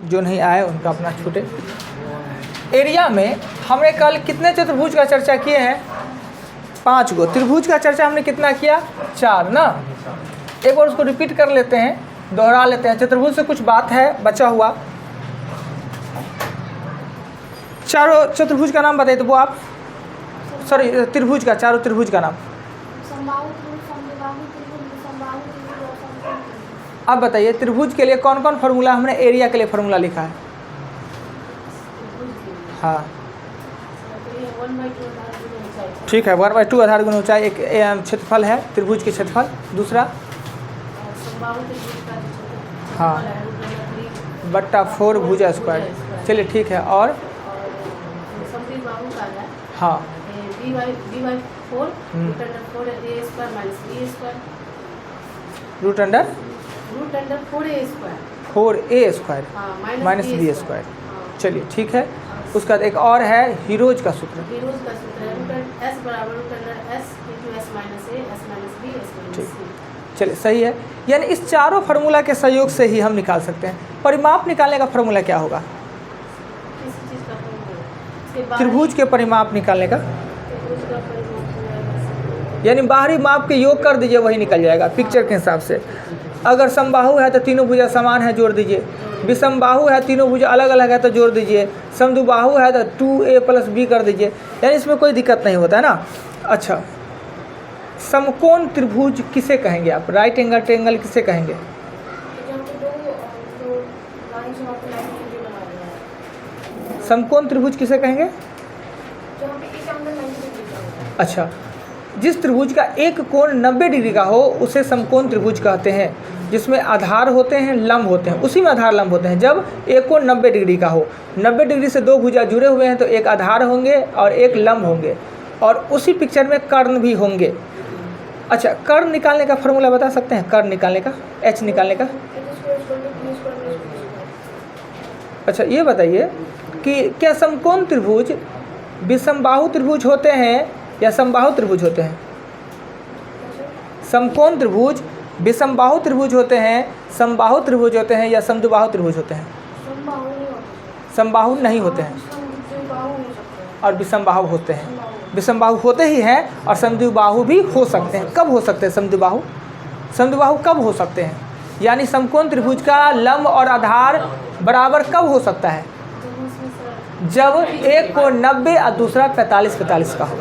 जो नहीं आए उनका अपना छूटे। एरिया में हमने कल कितने चतुर्भुज का चर्चा किए हैं? 5 गो। त्रिभुज का चर्चा हमने कितना किया? 4 ना। एक बार उसको रिपीट कर लेते हैं, दोहरा लेते हैं। चतुर्भुज से कुछ बात है बचा हुआ। चारों चतुर्भुज का नाम बताइए तो वो आप, सॉरी त्रिभुज का, चारों त्रिभुज का नाम आप बताइए। त्रिभुज के लिए कौन कौन फार्मूला, हमने एरिया के लिए फार्मूला लिखा है? हाँ ठीक है, 1/2 आधार गुना ऊंचाई एक क्षेत्रफल है त्रिभुज के क्षेत्रफल। दूसरा हाँ बट्टा 4 भुजा स्क्वायर। चलिए ठीक है। और हाँ root under 4a square minus b square. चलिए ठीक है। उसका एक और है हीरोज का सूत्र। ठीक, चलिए सही है। यानी इस चारों फार्मूला के सहयोग से ही हम निकाल सकते हैं। परिमाप निकालने का फार्मूला क्या होगा? त्रिभुज के परिमाप निकालने का, यानी बाहरी माप के योग कर दीजिए, वही निकल जाएगा पिक्चर के हिसाब से। अगर समबाहु है तो तीनों भुजा समान है, जोड़ दीजिए। विषमबाहु है, तीनों भुजा अलग अलग है तो जोड़ दीजिए। समद्विबाहु है तो 2a + b कर दीजिए। यानी इसमें कोई दिक्कत नहीं होता है ना। अच्छा, समकोण त्रिभुज किसे कहेंगे आप? राइट एंगल ट्रायंगल किसे कहेंगे? समकोण त्रिभुज किसे कहेंगे? अच्छा, जिस त्रिभुज का एक कोण 90 डिग्री का हो उसे समकोण त्रिभुज कहते हैं, जिसमें आधार होते हैं, लंब होते हैं। उसी में आधार लंब होते हैं। जब एक कोण 90 डिग्री का हो, 90 डिग्री से 2 भुजा जुड़े हुए हैं तो एक आधार होंगे और एक लंब होंगे, और उसी पिक्चर में कर्ण भी होंगे। अच्छा, कर्ण निकालने का फॉर्मूला बता सकते हैं? कर्ण निकालने का, h निकालने का। अच्छा ये बताइए कि क्या समकोण त्रिभुज विषमबाहु त्रिभुज होते हैं या समबाहु त्रिभुज होते हैं? समकोण त्रिभुज विषमबाहु त्रिभुज होते हैं, समबाहु त्रिभुज होते हैं या समद्विबाहु त्रिभुज होते हैं? समबाहु नहीं होते हैं और विषमबाहु होते हैं। विषमबाहु होते ही हैं और समद्विबाहु भी हो सकते हैं। कब हो सकते हैं समद्विबाहु? समद्विबाहु कब हो सकते हैं? यानी समकोण त्रिभुज का लंब और आधार बराबर कब हो सकता है? जब एक कोण 90 और दूसरा 45-45 का हो।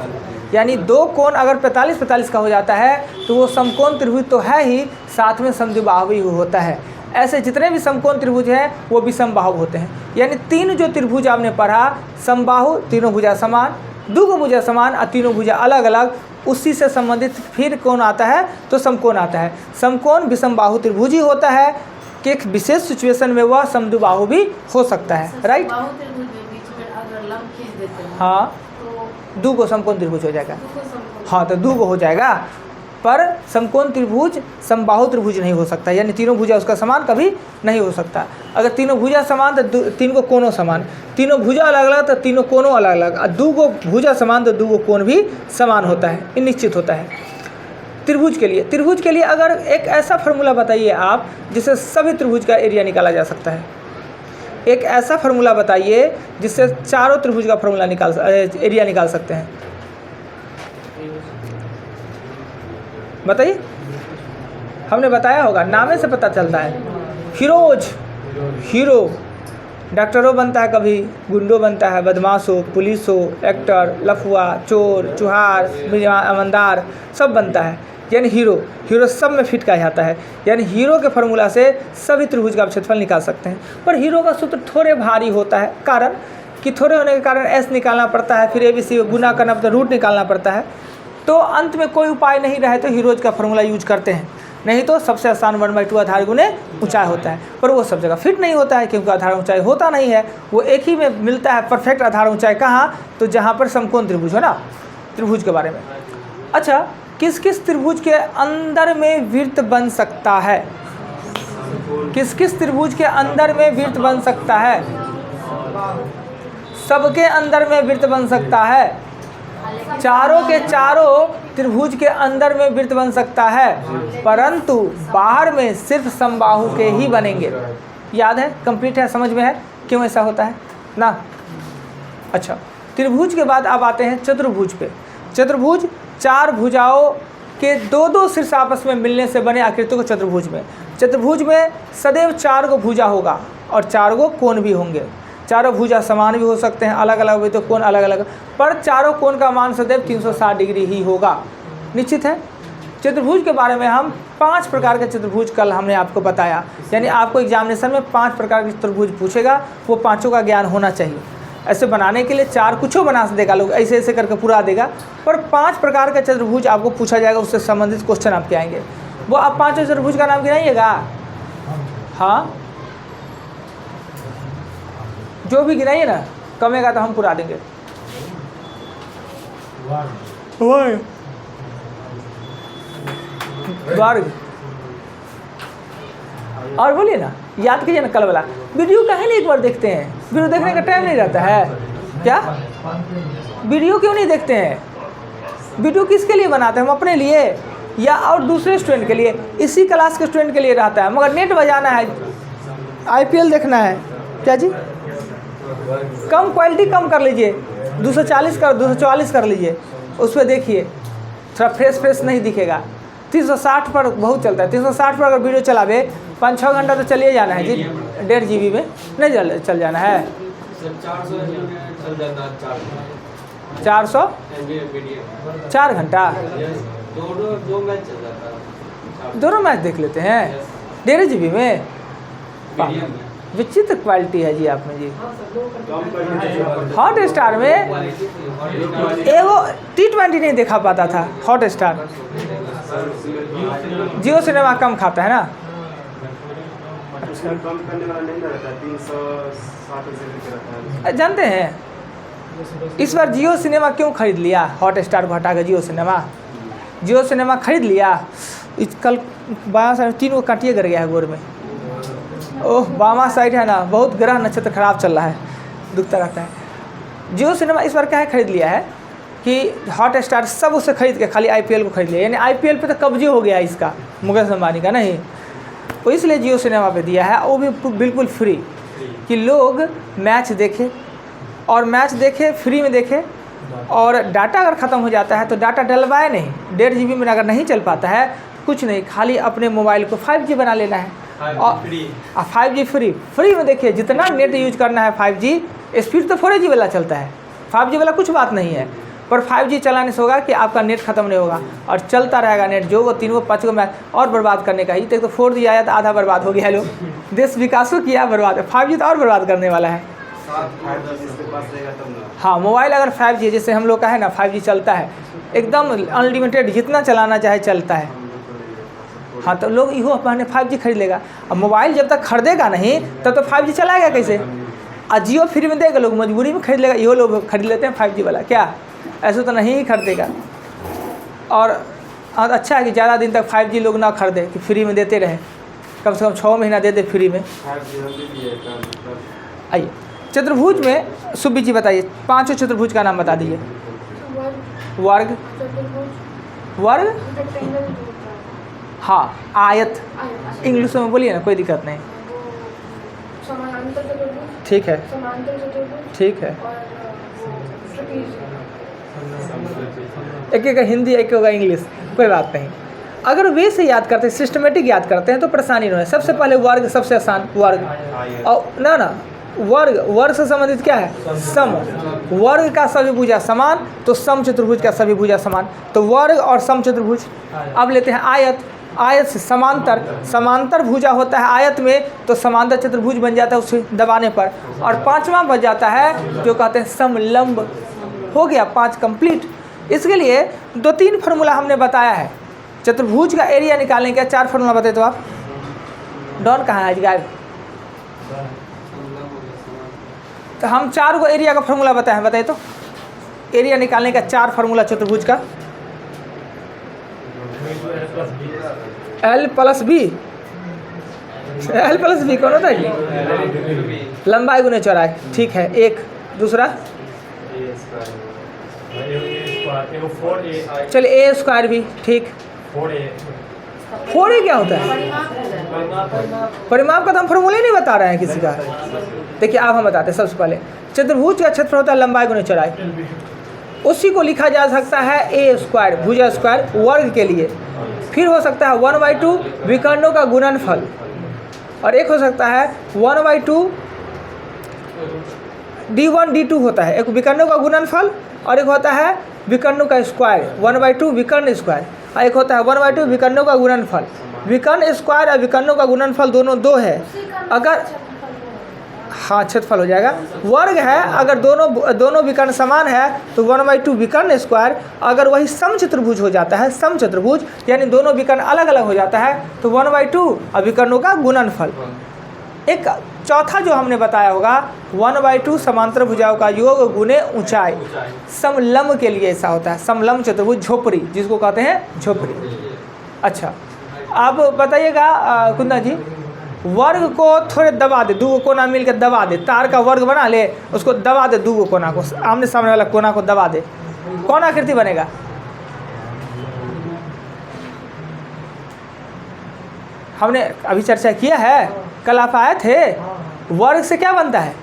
यानी दो कोण अगर 45-45 का हो जाता है तो वो समकोण त्रिभुज तो है ही, साथ में समद्विबाहु भी होता है। ऐसे जितने भी समकोण त्रिभुज हैं वो विषमबाहु होते हैं। यानी 3 जो त्रिभुज आपने पढ़ा, समबाहु तीनों भुजा समान, दो भुजा समान और तीनों भुजा अलग अलग, उसी से संबंधित फिर कौन आता है तो समकोण आता है। समकोण विषमबाहु त्रिभुज ही होता है कि एक विशेष सिचुएशन में वह समद्विबाहु भी हो सकता है। राइट, हाँ, दो गो समकोण त्रिभुज हो जाएगा। हाँ तो दो गो हो जाएगा, पर समकोण त्रिभुज समबाहु त्रिभुज नहीं हो सकता। यानी तीनों भुजा उसका समान कभी नहीं हो सकता। अगर तीनों भुजा समान तो तीन को कोणों समान, तीनों भुजा अलग अलग तो तीनों कोणों अलग अलग, और दो गो भुजा समान तो दो गो कोण भी समान होता है। ये निश्चित होता है। त्रिभुज के लिए अगर एक ऐसा फार्मूला बताइए आप जिससे सभी त्रिभुज का एरिया निकाला जा सकता है। एक ऐसा फार्मूला बताइए जिससे चारों त्रिभुज का फार्मूला एरिया निकाल सकते हैं। बताइए, हमने बताया होगा, नामे से पता चलता है। हीरो डॉक्टरों बनता है, कभी गुंडो बनता है, बदमाश हो, पुलिस हो, एक्टर, लफुआ, चोर, चुहार, ईमानदार सब बनता है। यानी हीरो सब में फिट कहा जाता है। यानी हीरो के फार्मूला से सभी त्रिभुज का क्षेत्रफल निकाल सकते हैं। पर हीरो का सूत्र थोड़े भारी होता है, कारण कि थोड़े होने के कारण एस निकालना पड़ता है, फिर ABC गुना करना पड़ता है, रूट निकालना पड़ता है। तो अंत में कोई उपाय नहीं रहे तो हीरोज का फार्मूला यूज करते हैं, नहीं तो सबसे आसान 1/2 आधार गुने ऊंचाई होता है। पर वो सब जगह फिट नहीं होता है क्योंकि आधार ऊंचाई होता नहीं है। वो एक ही में मिलता है परफेक्ट आधार ऊंचाई। कहाँ? तो जहाँ पर समकोण त्रिभुज हो ना। त्रिभुज के बारे में, अच्छा, किस किस त्रिभुज के अंदर में वृत्त बन सकता है? किस किस त्रिभुज के अंदर में वृत्त बन सकता है? सबके अंदर में वृत्त बन सकता है। चारों के चारों त्रिभुज के अंदर में वृत्त बन सकता है, परंतु बाहर में सिर्फ समबाहु के ही बनेंगे। याद है, कंप्लीट है, समझ में है क्यों ऐसा होता है ना। अच्छा, त्रिभुज के बाद अब आते हैं चतुर्भुज पे। चतुर्भुज 4 भुजाओं के 2-2 शीर्ष आपस में मिलने से बने आकृति को चतुर्भुज में। चतुर्भुज में सदैव 4 गो भुजा होगा और 4 गो कोण भी होंगे। चारों भुजा समान भी हो सकते हैं, अलग अलग भी तो कोण अलग अलग, पर चारों कोण का मान सदैव 360 डिग्री ही होगा, निश्चित है। चतुर्भुज के बारे में हम 5 प्रकार के चतुर्भुज कल हमने आपको बताया, यानी आपको एग्जामिनेशन में 5 प्रकार के चतुर्भुज पूछेगा, वो पाँचों का ज्ञान होना चाहिए। ऐसे बनाने के लिए 4 कुछ बना देगा लोग, ऐसे ऐसे करके पूरा देगा, पर 5 प्रकार के चतुर्भुज आपको पूछा जाएगा, उससे संबंधित क्वेश्चन आपके आएंगे। वो आप 5 चतुर्भुज का नाम गिनाइएगा। हाँ, जो भी गिनाइए ना, कमेगा तो हम पूरा देंगे। वर्ग, और बोलिए ना, याद कीजिए ना कल वाला वीडियो। कहीं नहीं एक बार देखते हैं, वीडियो देखने का टाइम नहीं रहता है क्या? वीडियो क्यों नहीं देखते हैं? वीडियो किसके लिए बनाते हैं हम? अपने लिए या और दूसरे स्टूडेंट के लिए? इसी क्लास के स्टूडेंट के लिए रहता है, मगर नेट बजाना है, IPL देखना है। क्या जी? कम क्वालिटी कम कर लीजिए, 240 कर लीजिए, उस पर देखिए, थोड़ा फ्रेश नहीं दिखेगा। 360 पर बहुत चलता है, 360 पर अगर वीडियो चलावे 5-6 घंटा तो चलिए जाना है जी। 1.5 GB में नहीं चल जाना है। 400 4 घंटा दोनों मैच देख लेते हैं 1.5 GB में। विचित्र क्वालिटी है जी आप में जी। हॉट स्टार में एगो T20 नहीं देखा पाता था। हॉट स्टार, जियो सिनेमा कम खाता है ना। अच्छा, कम करने वाला नहीं रहता, 360 जानते हैं इस बार जियो सिनेमा क्यों खरीद लिया? हॉट स्टार को हटा कर जियो सिनेमा खरीद लिया। इस कल बायां साइड 3 को काटिए गिर गया है गोर में। ओह, बामा साइड है ना, बहुत ग्रह नक्षत्र खराब चल रहा है, दुखता रहता है। जियो सिनेमा इस बार क्या है खरीद लिया है कि हॉट स्टार सब उसे खरीद के खाली IPL को खरीद लिया, यानी IPL पे तो कब्जे हो गया इसका, मुकेश अंबानी का नहीं, तो इसलिए जियो सिनेमा पे दिया है, वो भी बिल्कुल फ्री, कि लोग मैच देखें और मैच देखे फ्री में देखे। और डाटा अगर ख़त्म हो जाता है तो डाटा डलवाए नहीं, 1.5 GB में अगर नहीं चल पाता है कुछ नहीं, खाली अपने मोबाइल को 5G बना लेना है और 5G फ्री में देखिए। जितना नेट यूज करना है 5G, स्पीड तो 4G वाला चलता है, 5G वाला कुछ बात नहीं है, पर 5G चलाने से होगा कि आपका नेट खत्म नहीं होगा और चलता रहेगा नेट। जो वो 3-5 को मैच और बर्बाद करने का ही तो 4G आया तो आधा बर्बाद हो गया। लोग देश विकासों किया बर्बाद है, 5G तो और बर्बाद करने वाला है। हाँ, मोबाइल अगर 5G जैसे हम लोग का है ना, 5G चलता है एकदम अनलिमिटेड, जितना चलाना चाहे चलता है। हाँ, तो लोग इहो अपने 5G खरीद लेगा। अब मोबाइल जब तक खरीदेगा नहीं तब तो 5G चलाएगा कैसे? और जियो फ्री में देगा, लोग मजबूरी में खरीद लेगा, इहो लोग खरीद लेते हैं 5G वाला। क्या ऐसे तो नहीं खरीदेगा। और अच्छा है कि ज़्यादा दिन तक 5G लोग ना खरीदे, कि फ्री में देते रहे, कम से कम 6 महीना दे दे फ्री में। आइए चतुर्भुज में सुब्बी जी बताइए, 5 चतुर्भुज का नाम बता दीजिए। वर्ग, हाँ, आयत, इंग्लिश में बोलिए ना, कोई दिक्कत नहीं। ठीक है, ठीक है। एक का हिंदी, एक होगा इंग्लिश, कोई बात नहीं। अगर वे से याद करते हैं, सिस्टमेटिक याद करते हैं तो परेशानी नहीं है। सबसे पहले वर्ग, सबसे आसान वर्ग। और ना वर्ग से संबंधित क्या है? सम। वर्ग का सभी भुजा समान तो सम चतुर्भुज का सभी भुजा समान, तो वर्ग और सम चतुर्भुज। अब लेते हैं आयत। आयत से समांतर भुजा होता है आयत में, तो समांतर चतुर्भुज बन जाता है उसे दबाने पर। और 5वां बन जाता है जो कहते हैं समलंब। हो गया 5 कंप्लीट। इसके लिए 2-3 फार्मूला हमने बताया है। चतुर्भुज का एरिया निकालने का 4 फार्मूला बताए तो आप। डॉन कहाँ है आज गायब? तो हम 4 को एरिया का फार्मूला बताए तो एरिया निकालने का 4 फार्मूला चतुर्भुज का। L + B कौन होता है? लंबाई गुने चौड़ाई, ठीक है। एक दूसरा चलिए A² भी, ठीक। 4A क्या होता है? परिमाप का तो हम फॉर्मूला ही नहीं बता रहे हैं किसी का। देखिए अब हम बताते हैं। सबसे पहले चतुर्भुज का क्षेत्रफल होता है लंबाई गुने चौड़ाई, उसी को लिखा जा सकता है ए स्क्वायर भुजा स्क्वायर वर्ग के लिए। फिर हो सकता है 1/2 विकर्णों का गुणनफल, और एक हो सकता है 1/2 d1 d2 होता है, एक विकर्णों का गुणनफल, और एक होता है विकर्णों का स्क्वायर 1/2 विकर्ण स्क्वायर, और एक होता है 1/2 विकर्णों का गुणनफल। विकर्ण स्क्वायर और विकर्णों का गुणनफल दोनों 2 है। अगर हाँ क्षेत्रफल हो जाएगा। वर्ग है, अगर दोनों विकर्ण समान है तो 1/2 विकर्ण स्क्वायर। अगर वही समचतुर्भुज हो जाता है, समचतुर्भुज यानी दोनों विकर्ण अलग अलग हो जाता है तो 1/2 और विकर्णों का गुणनफल। एक चौथा जो हमने बताया होगा 1/2 समांतर भुजाओं का योग गुने ऊंचाई। समलंब के लिए ऐसा होता है, समलंब चतुर्भुज झोपड़ी जिसको कहते हैं झोपड़ी। अच्छा अब बताइएगा कुंदन जी, वर्ग को थोड़े दबा दे, दो कोना मिलकर दबा दे, तार का वर्ग बना ले, उसको दबा दे, दो कोना को आमने सामने वाला कोना को दबा दे, कौन आकृति बनेगा? हमने अभी चर्चा किया है, कल आप आए थे। वर्ग से क्या बनता है?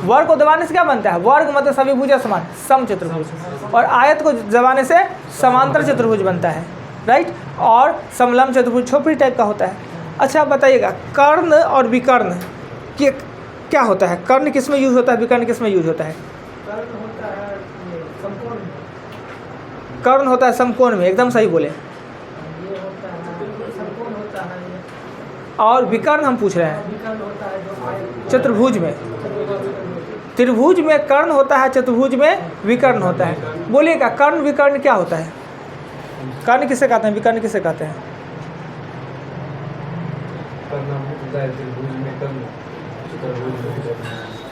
वर्ग को दबाने से क्या बनता है? वर्ग मतलब सभी भुजा समान, समचतुर्भुज, और आयत को दबाने से समांतर चतुर्भुज बनता है, राइट। और समलंब चतुर्भुज झोपड़ी टाइप का होता है। अच्छा बताइएगा, कर्ण और विकर्ण कि क्या होता है? कर्ण किस में यूज होता है, विकर्ण किस में यूज होता है? कर्ण होता है समकोण में, एकदम सही बोले। और विकर्ण हम पूछ रहे हैं चतुर्भुज में। त्रिभुज में कर्ण होता है, चतुर्भुज में विकर्ण होता है। बोलिएगा कर्ण विकर्ण क्या होता है? कर्ण किसे कहते हैं, विकर्ण किसे कहते हैं?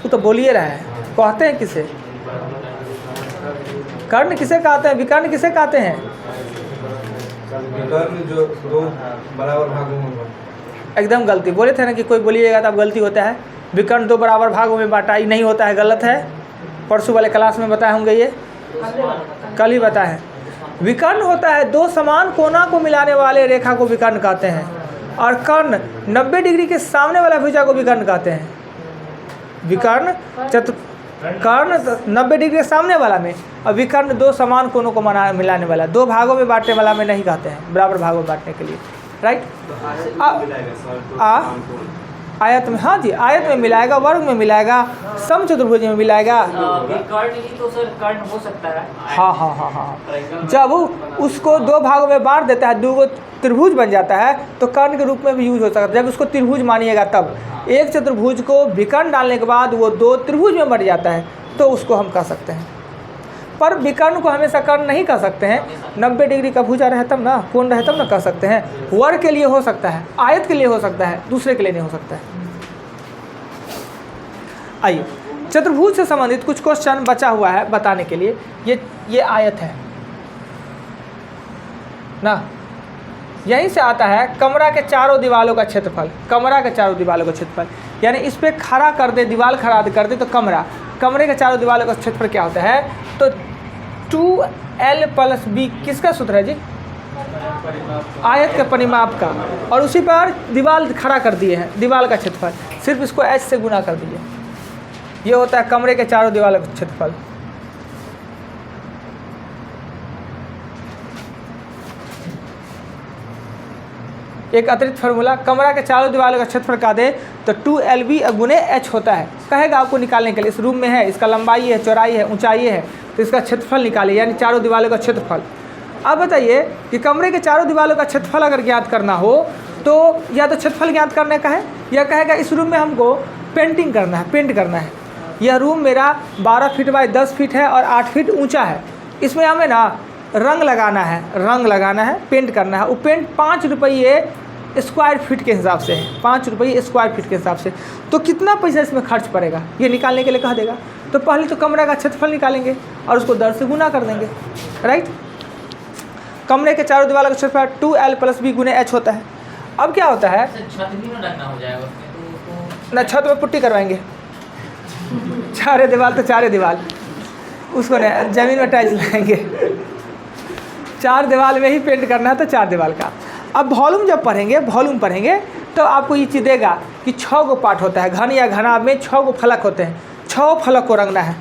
वो तो बोलिए रहा है, कहते हैं किसे? कर्ण किसे कहते हैं, विकर्ण किसे कहते हैं? विकर्ण जो दो बराबर भागों में। एकदम गलती बोले थे ना कि कोई बोलिएगा तो अब गलती होता है। विकर्ण 2 बराबर भागों में बांटा ही नहीं होता है, गलत है। परसों वाले क्लास में बताए होंगे, ये कल ही बताए हैं। विकर्ण होता है 2 समान कोना को मिलाने वाले रेखा को विकर्ण कहते हैं, और कर्ण 90 डिग्री के सामने वाला भुजा को विकर्ण कहते हैं। विकर्ण कर्ण 90 डिग्री के सामने वाला में, और विकर्ण 2 समान कोनों को मिलाने वाला, 2 भागों में बांटने वाला में नहीं कहते हैं, बराबर भागों में बांटने के लिए, राइट। आयत में, हाँ जी, आयत में मिलाएगा, वर्ग में मिलाएगा, समचतुर्भुज में मिलाएगा। कर्ण ही तो सर कर्ण हो सकता है। हाँ। जब उसको 2 भागों में बांट देता है, 2 त्रिभुज बन जाता है, तो कर्ण के रूप में भी यूज हो सकता है। जब उसको त्रिभुज मानिएगा तब, एक चतुर्भुज को विकर्ण डालने के बाद वो 2 त्रिभुज में बढ़ जाता है, तो उसको हम कह सकते हैं। पर विकर्ण को हमेशा कर्ण नहीं कह सकते हैं। 90 डिग्री का भुजा रहे तब ना, कोण रहे तब ना कह सकते हैं। वर्ग के लिए हो सकता है, आयत के लिए हो सकता है, दूसरे के लिए नहीं हो सकता है। आइए चतुर्भुज से संबंधित कुछ क्वेश्चन बचा हुआ है बताने के लिए। ये आयत है ना, यहीं से आता है कमरा के चारों दीवालों का क्षेत्रफल। कमरा के चारों दीवालों का क्षेत्रफल यानी इस पे खड़ा कर दे, दीवार खड़ा कर दे तो कमरे के चारों दीवालों का क्षेत्रफल क्या होता है? तो 2L + B किसका सूत्र है जी? आयत के परिमाप का, और उसी पर दीवार खड़ा कर दिए हैं, दीवार का क्षेत्रफल, सिर्फ इसको H से गुना कर दीजिए। ये होता है कमरे के चारों दीवारों का क्षेत्रफल। एक अतिरिक्त फार्मूला, कमरा के चारों दीवारों का क्षेत्रफल का दे तो 2LB गुने H होता है। कहेगा आपको निकालने के लिए, इस रूम में है, इसका लंबाई है, चौड़ाई है, ऊंचाई है, तो इसका क्षेत्रफल निकालिए, यानी चारों दीवारों का क्षेत्रफल। अब बताइए कि कमरे के चारों दीवारों का क्षेत्रफल अगर ज्ञात करना हो तो या तो क्षेत्रफल ज्ञात करने का है, या कहेगा इस रूम में हमको पेंटिंग करना है, पेंट करना है। यह रूम मेरा 12 फीट बाई 10 फीट है और 8 फीट ऊँचा है। इसमें हमें ना रंग लगाना है, पेंट करना है। वो पेंट 5 रुपये स्क्वायर फीट के हिसाब से है, 5 रुपये स्क्वायर फीट के हिसाब से। तो कितना पैसा इसमें खर्च पड़ेगा ये निकालने के लिए कह देगा। तो पहले तो कमरे का क्षेत्रफल निकालेंगे और उसको 10 से गुना कर देंगे, राइट। कमरे के चारों दीवारों का क्षेत्रफल 2L + B गुने H होता है। अब क्या होता है, छत भी ना लगना हो जाएगा उसमें, ना छत में पुट्टी करवाएंगे, चारे दीवार तो चारे दीवार, उसको नहीं ज़मीन में टाइल्स लगाएंगे। 4 दीवार में ही पेंट करना है तो 4 दीवार का। अब वॉल्यूम जब पढ़ेंगे, तो आपको ये चीज़ देगा कि 6 गो पार्ट होता है। घन या घनाभ में 6 गो फलक होते हैं, 6 फलक को रंगना है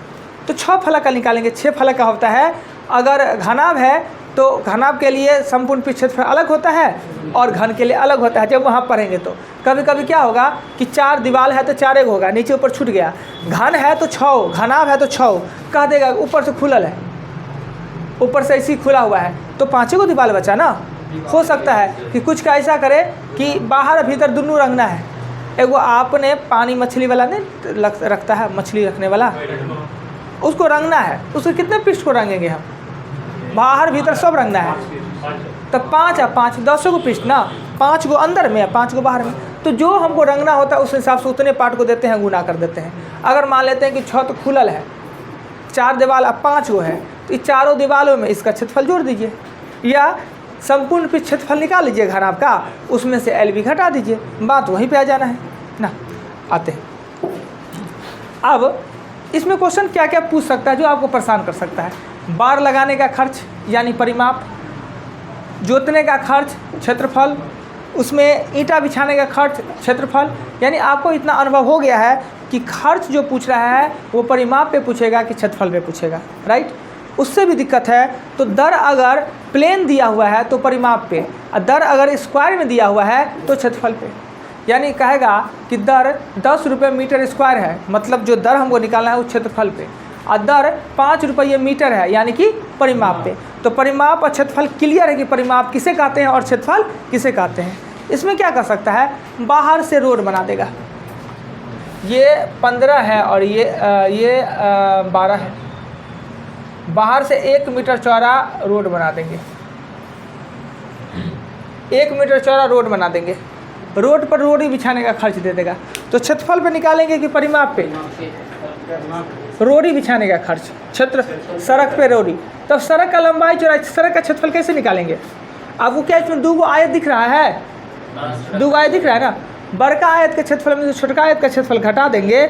तो 6 फलक का निकालेंगे। 6 फलक का होता है। अगर घनाभ है तो घनाभ के लिए संपूर्ण पृष्ठ क्षेत्रफल अलग होता है और घन के लिए अलग होता है। जब वहाँ पढ़ेंगे तो कभी कभी क्या होगा कि 4 दीवार है तो 4 एक होगा, नीचे ऊपर छूट गया। घन है तो 6, घनाभ है तो 6 कह देगा, ऊपर से खुलल है, ऊपर से ऐसी खुला हुआ है तो 5 गो दीवार बचा ना। हो सकता है कि कुछ का ऐसा करे कि बाहर भीतर दोनों रंगना है। एगो आपने पानी मछली वाला नहीं रखता है, मछली रखने वाला, उसको रंगना है। उसके कितने पृष्ठ को रंगेंगे हम? बाहर भीतर सब रंगना है तो 5 या 5 10 गो पृष्ठ ना, 5 गो अंदर में 5 गो बाहर में। तो जो हमको रंगना होता है उस हिसाब से उतने पार्ट को देते हैं, गुना कर देते हैं। अगर मान लेते हैं कि छत खुलल है, 4 दीवार अब 5 गो है तो इस चारों दीवारों में इसका क्षेत्रफल जोड़ दीजिए, या संपूर्ण पृष्ठ क्षेत्रफल निकाल लीजिए घनाभ का, उसमें से एल भी घटा दीजिए, बात वहीं पे आ जाना है ना। आते हैं अब इसमें क्वेश्चन क्या क्या पूछ सकता है जो आपको परेशान कर सकता है। बार लगाने का खर्च यानी परिमाप, जोतने का खर्च क्षेत्रफल, उसमें ईंटा बिछाने का खर्च क्षेत्रफल। यानी आपको इतना अनुभव हो गया है कि खर्च जो पूछ रहा है वो परिमाप पे पूछेगा कि क्षेत्रफल पे पूछेगा, राइट। उससे भी दिक्कत है तो दर अगर प्लेन दिया हुआ है तो परिमाप पे, और दर अगर स्क्वायर में दिया हुआ है तो क्षेत्रफल पे। यानी कहेगा कि दर 10 रुपये मीटर स्क्वायर है, मतलब जो दर हमको निकालना है उस क्षेत्रफल पे, और दर 5 रुपये मीटर है यानी कि परिमाप पे। तो परिमाप और क्षेत्रफल क्लियर है कि परिमाप किसे कहते हैं और क्षेत्रफल किसे कहते हैं। इसमें क्या कर सकता है, बाहर से रोड बना देगा। ये 15 है और ये 12 है, बाहर से 1 मीटर चौड़ा रोड बना देंगे, 1 मीटर चौड़ा रोड बना देंगे। रोड पर रोडी बिछाने का खर्च दे देगा। तो क्षेत्रफल पे निकालेंगे कि परिमाप पे? रोडी बिछाने का खर्च, क्षेत्र सड़क पे रोडी। तब सड़क का लंबाई चौड़ाई, सड़क का क्षेत्रफल कैसे निकालेंगे? आपको क्या इसमें 2 गो आयत दिख रहा है? 2 गो आयत दिख रहा है ना। बड़का आयत के क्षेत्रफल में छोटका आयत का क्षेत्रफल घटा देंगे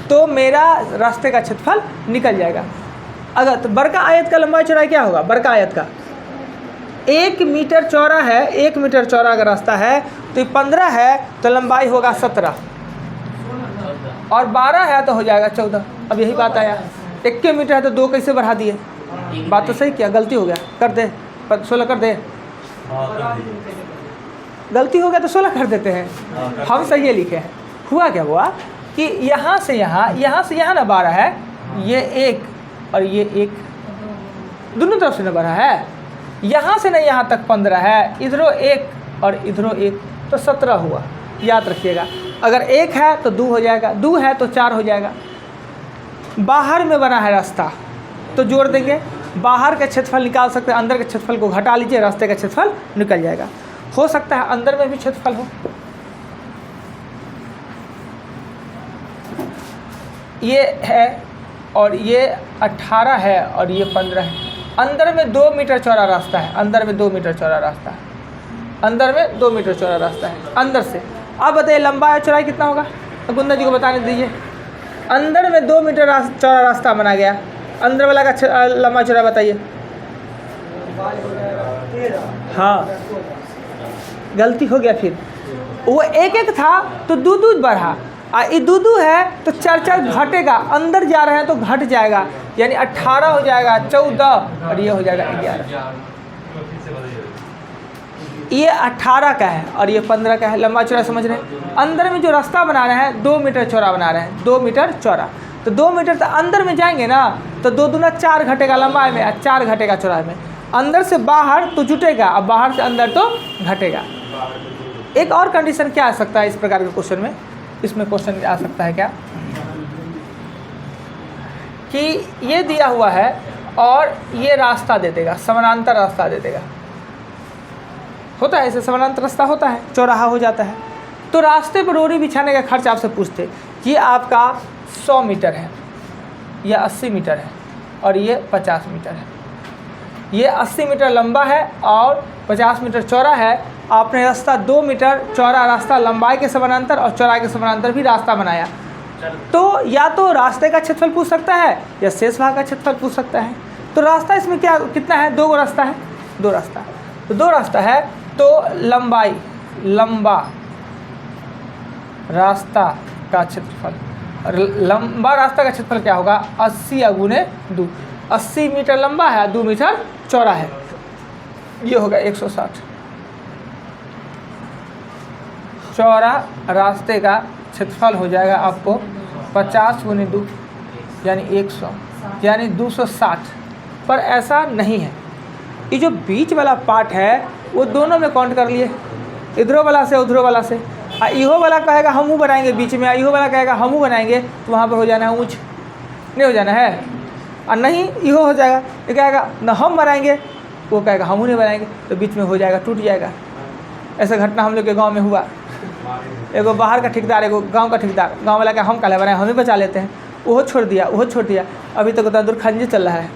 तो मेरा रास्ते का क्षेत्रफल निकल जाएगा। अगर तो बड़का आयत का लंबाई चौड़ाई क्या होगा? बड़का आयत का 1 मीटर चौड़ा है, 1 मीटर चौड़ा अगर रास्ता है तो ये 15 है तो लंबाई होगा 17, और 12 है तो हो जाएगा 14। अब यही बात आया, 1 मीटर है तो 2 कैसे बढ़ा दिए? बात तो सही किया, गलती हो गया, कर दे 16 कर दे। गलती हो गया तो 16 कर देते हैं, हम सही लिखे हैं। हुआ क्या हुआ कि यहाँ से यहाँ ना 12 है, ये 1 और ये 1 दोनों तरफ से ना बढ़ा है। यहाँ से ना यहाँ तक 15 है, इधरों 1 और इधरों 1 तो 17 हुआ। याद रखिएगा, अगर 1 है तो 2 हो जाएगा, 2 है तो 4 हो जाएगा। बाहर में बना है रास्ता तो जोड़ देंगे, बाहर का क्षेत्रफल निकाल सकते हैं, अंदर के क्षेत्रफल को घटा लीजिए, रास्ते का क्षेत्रफल निकल जाएगा। हो सकता है अंदर में भी क्षेत्रफल हो। ये है और ये 18 है और ये 15 है। अंदर में 2 मीटर चौड़ा रास्ता है, अंदर में 2 मीटर चौड़ा रास्ता है, अंदर में 2 मीटर चौड़ा रास्ता है अंदर से। अब बताइए लंबाई और चौड़ाई कितना होगा? गुंदा जी को बताने दीजिए। अंदर में 2 मीटर चौड़ा रास्ता बना गया, अंदर वाला का लंबा चौड़ा बताइए। हाँ, गलती हो गया। फिर वो 1 था तो 2 बढ़ा, और ये 2 है तो 4 घटेगा, अंदर जा रहे हैं तो घट जाएगा, यानी 18 हो जाएगा, 14 और ये हो जाएगा 11। ये 18 का है और ये 15 का है। लंबा चौड़ा समझ रहे हैं? अंदर में जो रास्ता बना रहे हैं 2 मीटर चौड़ा बना रहे हैं, 2 मीटर चौड़ा, तो 2 मीटर तो अंदर में जाएंगे ना, तो 2 दूना 4 घटेगा लंबाई में और 4 घटेगा चौड़ाई में। अंदर से बाहर तो जुटेगा और बाहर से अंदर तो घटेगा। एक और कंडीशन क्या आ सकता है इस प्रकार के क्वेश्चन में? इसमें क्वेश्चन आ सकता है क्या कि ये दिया हुआ है और ये रास्ता दे देगा, समानांतर रास्ता दे देगा। होता है ऐसे, समानांतर रास्ता होता है, चौराहा हो जाता है। तो रास्ते पर रोडी बिछाने का खर्च आपसे पूछते, ये आपका 100 मीटर है, यह 80 मीटर है और ये 50 मीटर है। ये 80 मीटर लंबा है और 50 मीटर चौड़ा है। आपने रास्ता 2 मीटर चौड़ा रास्ता लंबाई के समानांतर और चौड़ाई के समानांतर भी रास्ता बनाया। तो या तो रास्ते का क्षेत्रफल पूछ सकता है या शेष भाग का क्षेत्रफल पूछ सकता है। तो रास्ता इसमें क्या कितना है? 2 रास्ता है, 2 रास्ता। तो 2 रास्ता है तो लंबाई, लंबा रास्ता का क्षेत्रफल। लंबा रास्ता का क्षेत्रफल क्या होगा? 80 गुने 2। 80 मीटर लंबा है, 2 मीटर चौड़ा है, ये होगा 160। चौड़ा रास्ते का क्षेत्रफल हो जाएगा आपको 50 गुने 2 यानी 100 यानी 260। पर ऐसा नहीं है, ये जो बीच वाला पार्ट है वो दोनों में काउंट कर लिए, इधरों वाला से उधरों वाला से। इहो वाला कहेगा हमू बनाएंगे बीच में, इहो वाला कहेगा हमू बनाएंगे, तो वहाँ पर हो जाना है ऊँच, नहीं हो जाना है। और नहीं इहो हो जाएगा, ये कहेगा न हम बनाएंगे, वो कहेगा हमू नहीं बनाएंगे, तो बीच में हो जाएगा, टूट जाएगा। ऐसा घटना हम लोग के गांव में हुआ। एगो बाहर का ठेकेदार, एगो गांव का ठेकेदार, गांव वाला क्या हम काले बनाए, हम ही बचा लेते हैं, वो छोड़ दिया, वो छोड़ दिया। अभी तक उतना दूर खरंजे चल रहा है,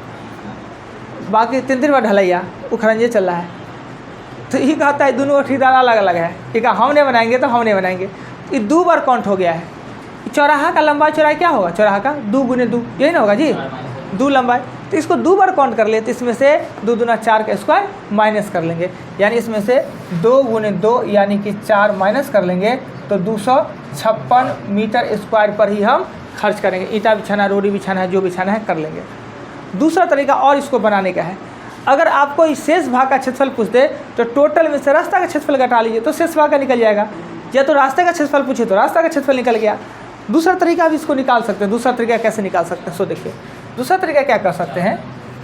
बाकी 3 बार ढलैया, वो खरंजे चल रहा है। तो ये कहता है दोनों ठेकेदार अलग अलग है, कि हम नहीं बनाएंगे तो हम नहीं बनाएंगे। ये 2 बार काउंट हो गया है। चौराहा का लंबाई चौड़ाई क्या होगा? चौराहा का 2 गुने 2, यही ना होगा जी, 2 लंबाई। तो इसको 2 बार काउंट कर लेते, इसमें से 2 दूना 4 का स्क्वायर माइनस कर लेंगे, यानी इसमें से 2 गुने 2 यानी कि 4 माइनस कर लेंगे, तो 256 मीटर स्क्वायर पर ही हम खर्च करेंगे। ईंटा बिछाना, रोड़ी बिछाना है, जो बिछाना है कर लेंगे। दूसरा तरीका और इसको बनाने का है, अगर आपको इस शेष भाग का क्षेत्रफल पूछ दे तो टोटल में से रास्ता का क्षेत्रफल घटा लीजिए, तो शेष भाग का निकल जाएगा। या तो रास्ते का क्षेत्रफल पूछे तो रास्ता का क्षेत्रफल निकल गया। दूसरा तरीका भी इसको निकाल सकते हैं। दूसरा तरीका कैसे निकाल सकते हैं, सो देखिए। दूसरा तरीका क्या कर सकते हैं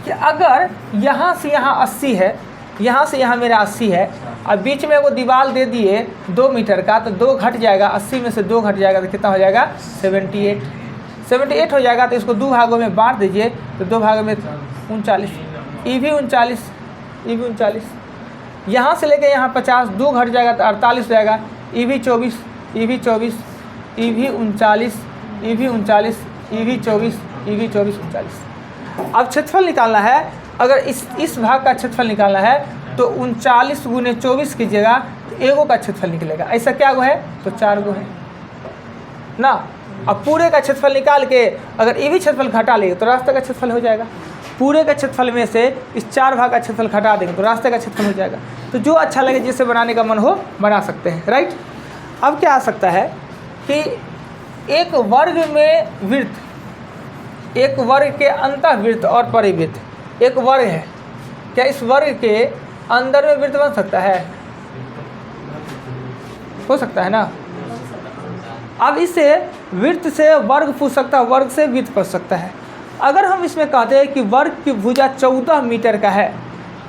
कि अगर यहाँ से यहाँ 80 है, यहाँ से यहाँ मेरा 80 है, और बीच में वो दीवार दे दिए 2 मीटर का, तो 2 घट जाएगा, 80 में से 2 घट जाएगा तो कितना हो जाएगा? 78 हो जाएगा। तो इसको 2 भागों में बांट दीजिए, तो 2 भागों में 39, ई भी 39, यहाँ से लेके यहाँ 50, 2 घट जाएगा तो 48 हो जाएगा, ई भी 24, ई भी 39, ई भी 24, 39। अब क्षेत्रफल निकालना है, अगर इस भाग का क्षेत्रफल निकालना है तो 39 गुने 24 कीजिएगा तो एगो का क्षेत्रफल निकलेगा। ऐसा क्या गो है? तो 4 गो है ना। अब पूरे का क्षेत्रफल निकाल के अगर ये भी क्षेत्रफल घटा लेंगे तो रास्ते का क्षेत्रफल हो जाएगा। पूरे के क्षेत्रफल में से इस 4 भाग का क्षेत्रफल घटा देंगे तो रास्ते का क्षेत्रफल हो जाएगा। तो जो अच्छा लगे, जिससे बनाने का मन हो बना सकते हैं, राइट। अब क्या आ सकता है कि एक वर्ग में वृत्त, एक वर्ग के अंतःवृत्त और परिवृत्त, एक वर्ग है, क्या इस वर्ग के अंदर में वृत्त बन सकता है? हो सकता है ना। अब इसे वृत्त से वर्ग पूछ सकता है, वर्ग से वृत्त पूछ सकता है। अगर हम इसमें कहते हैं कि वर्ग की भुजा 14 मीटर का है,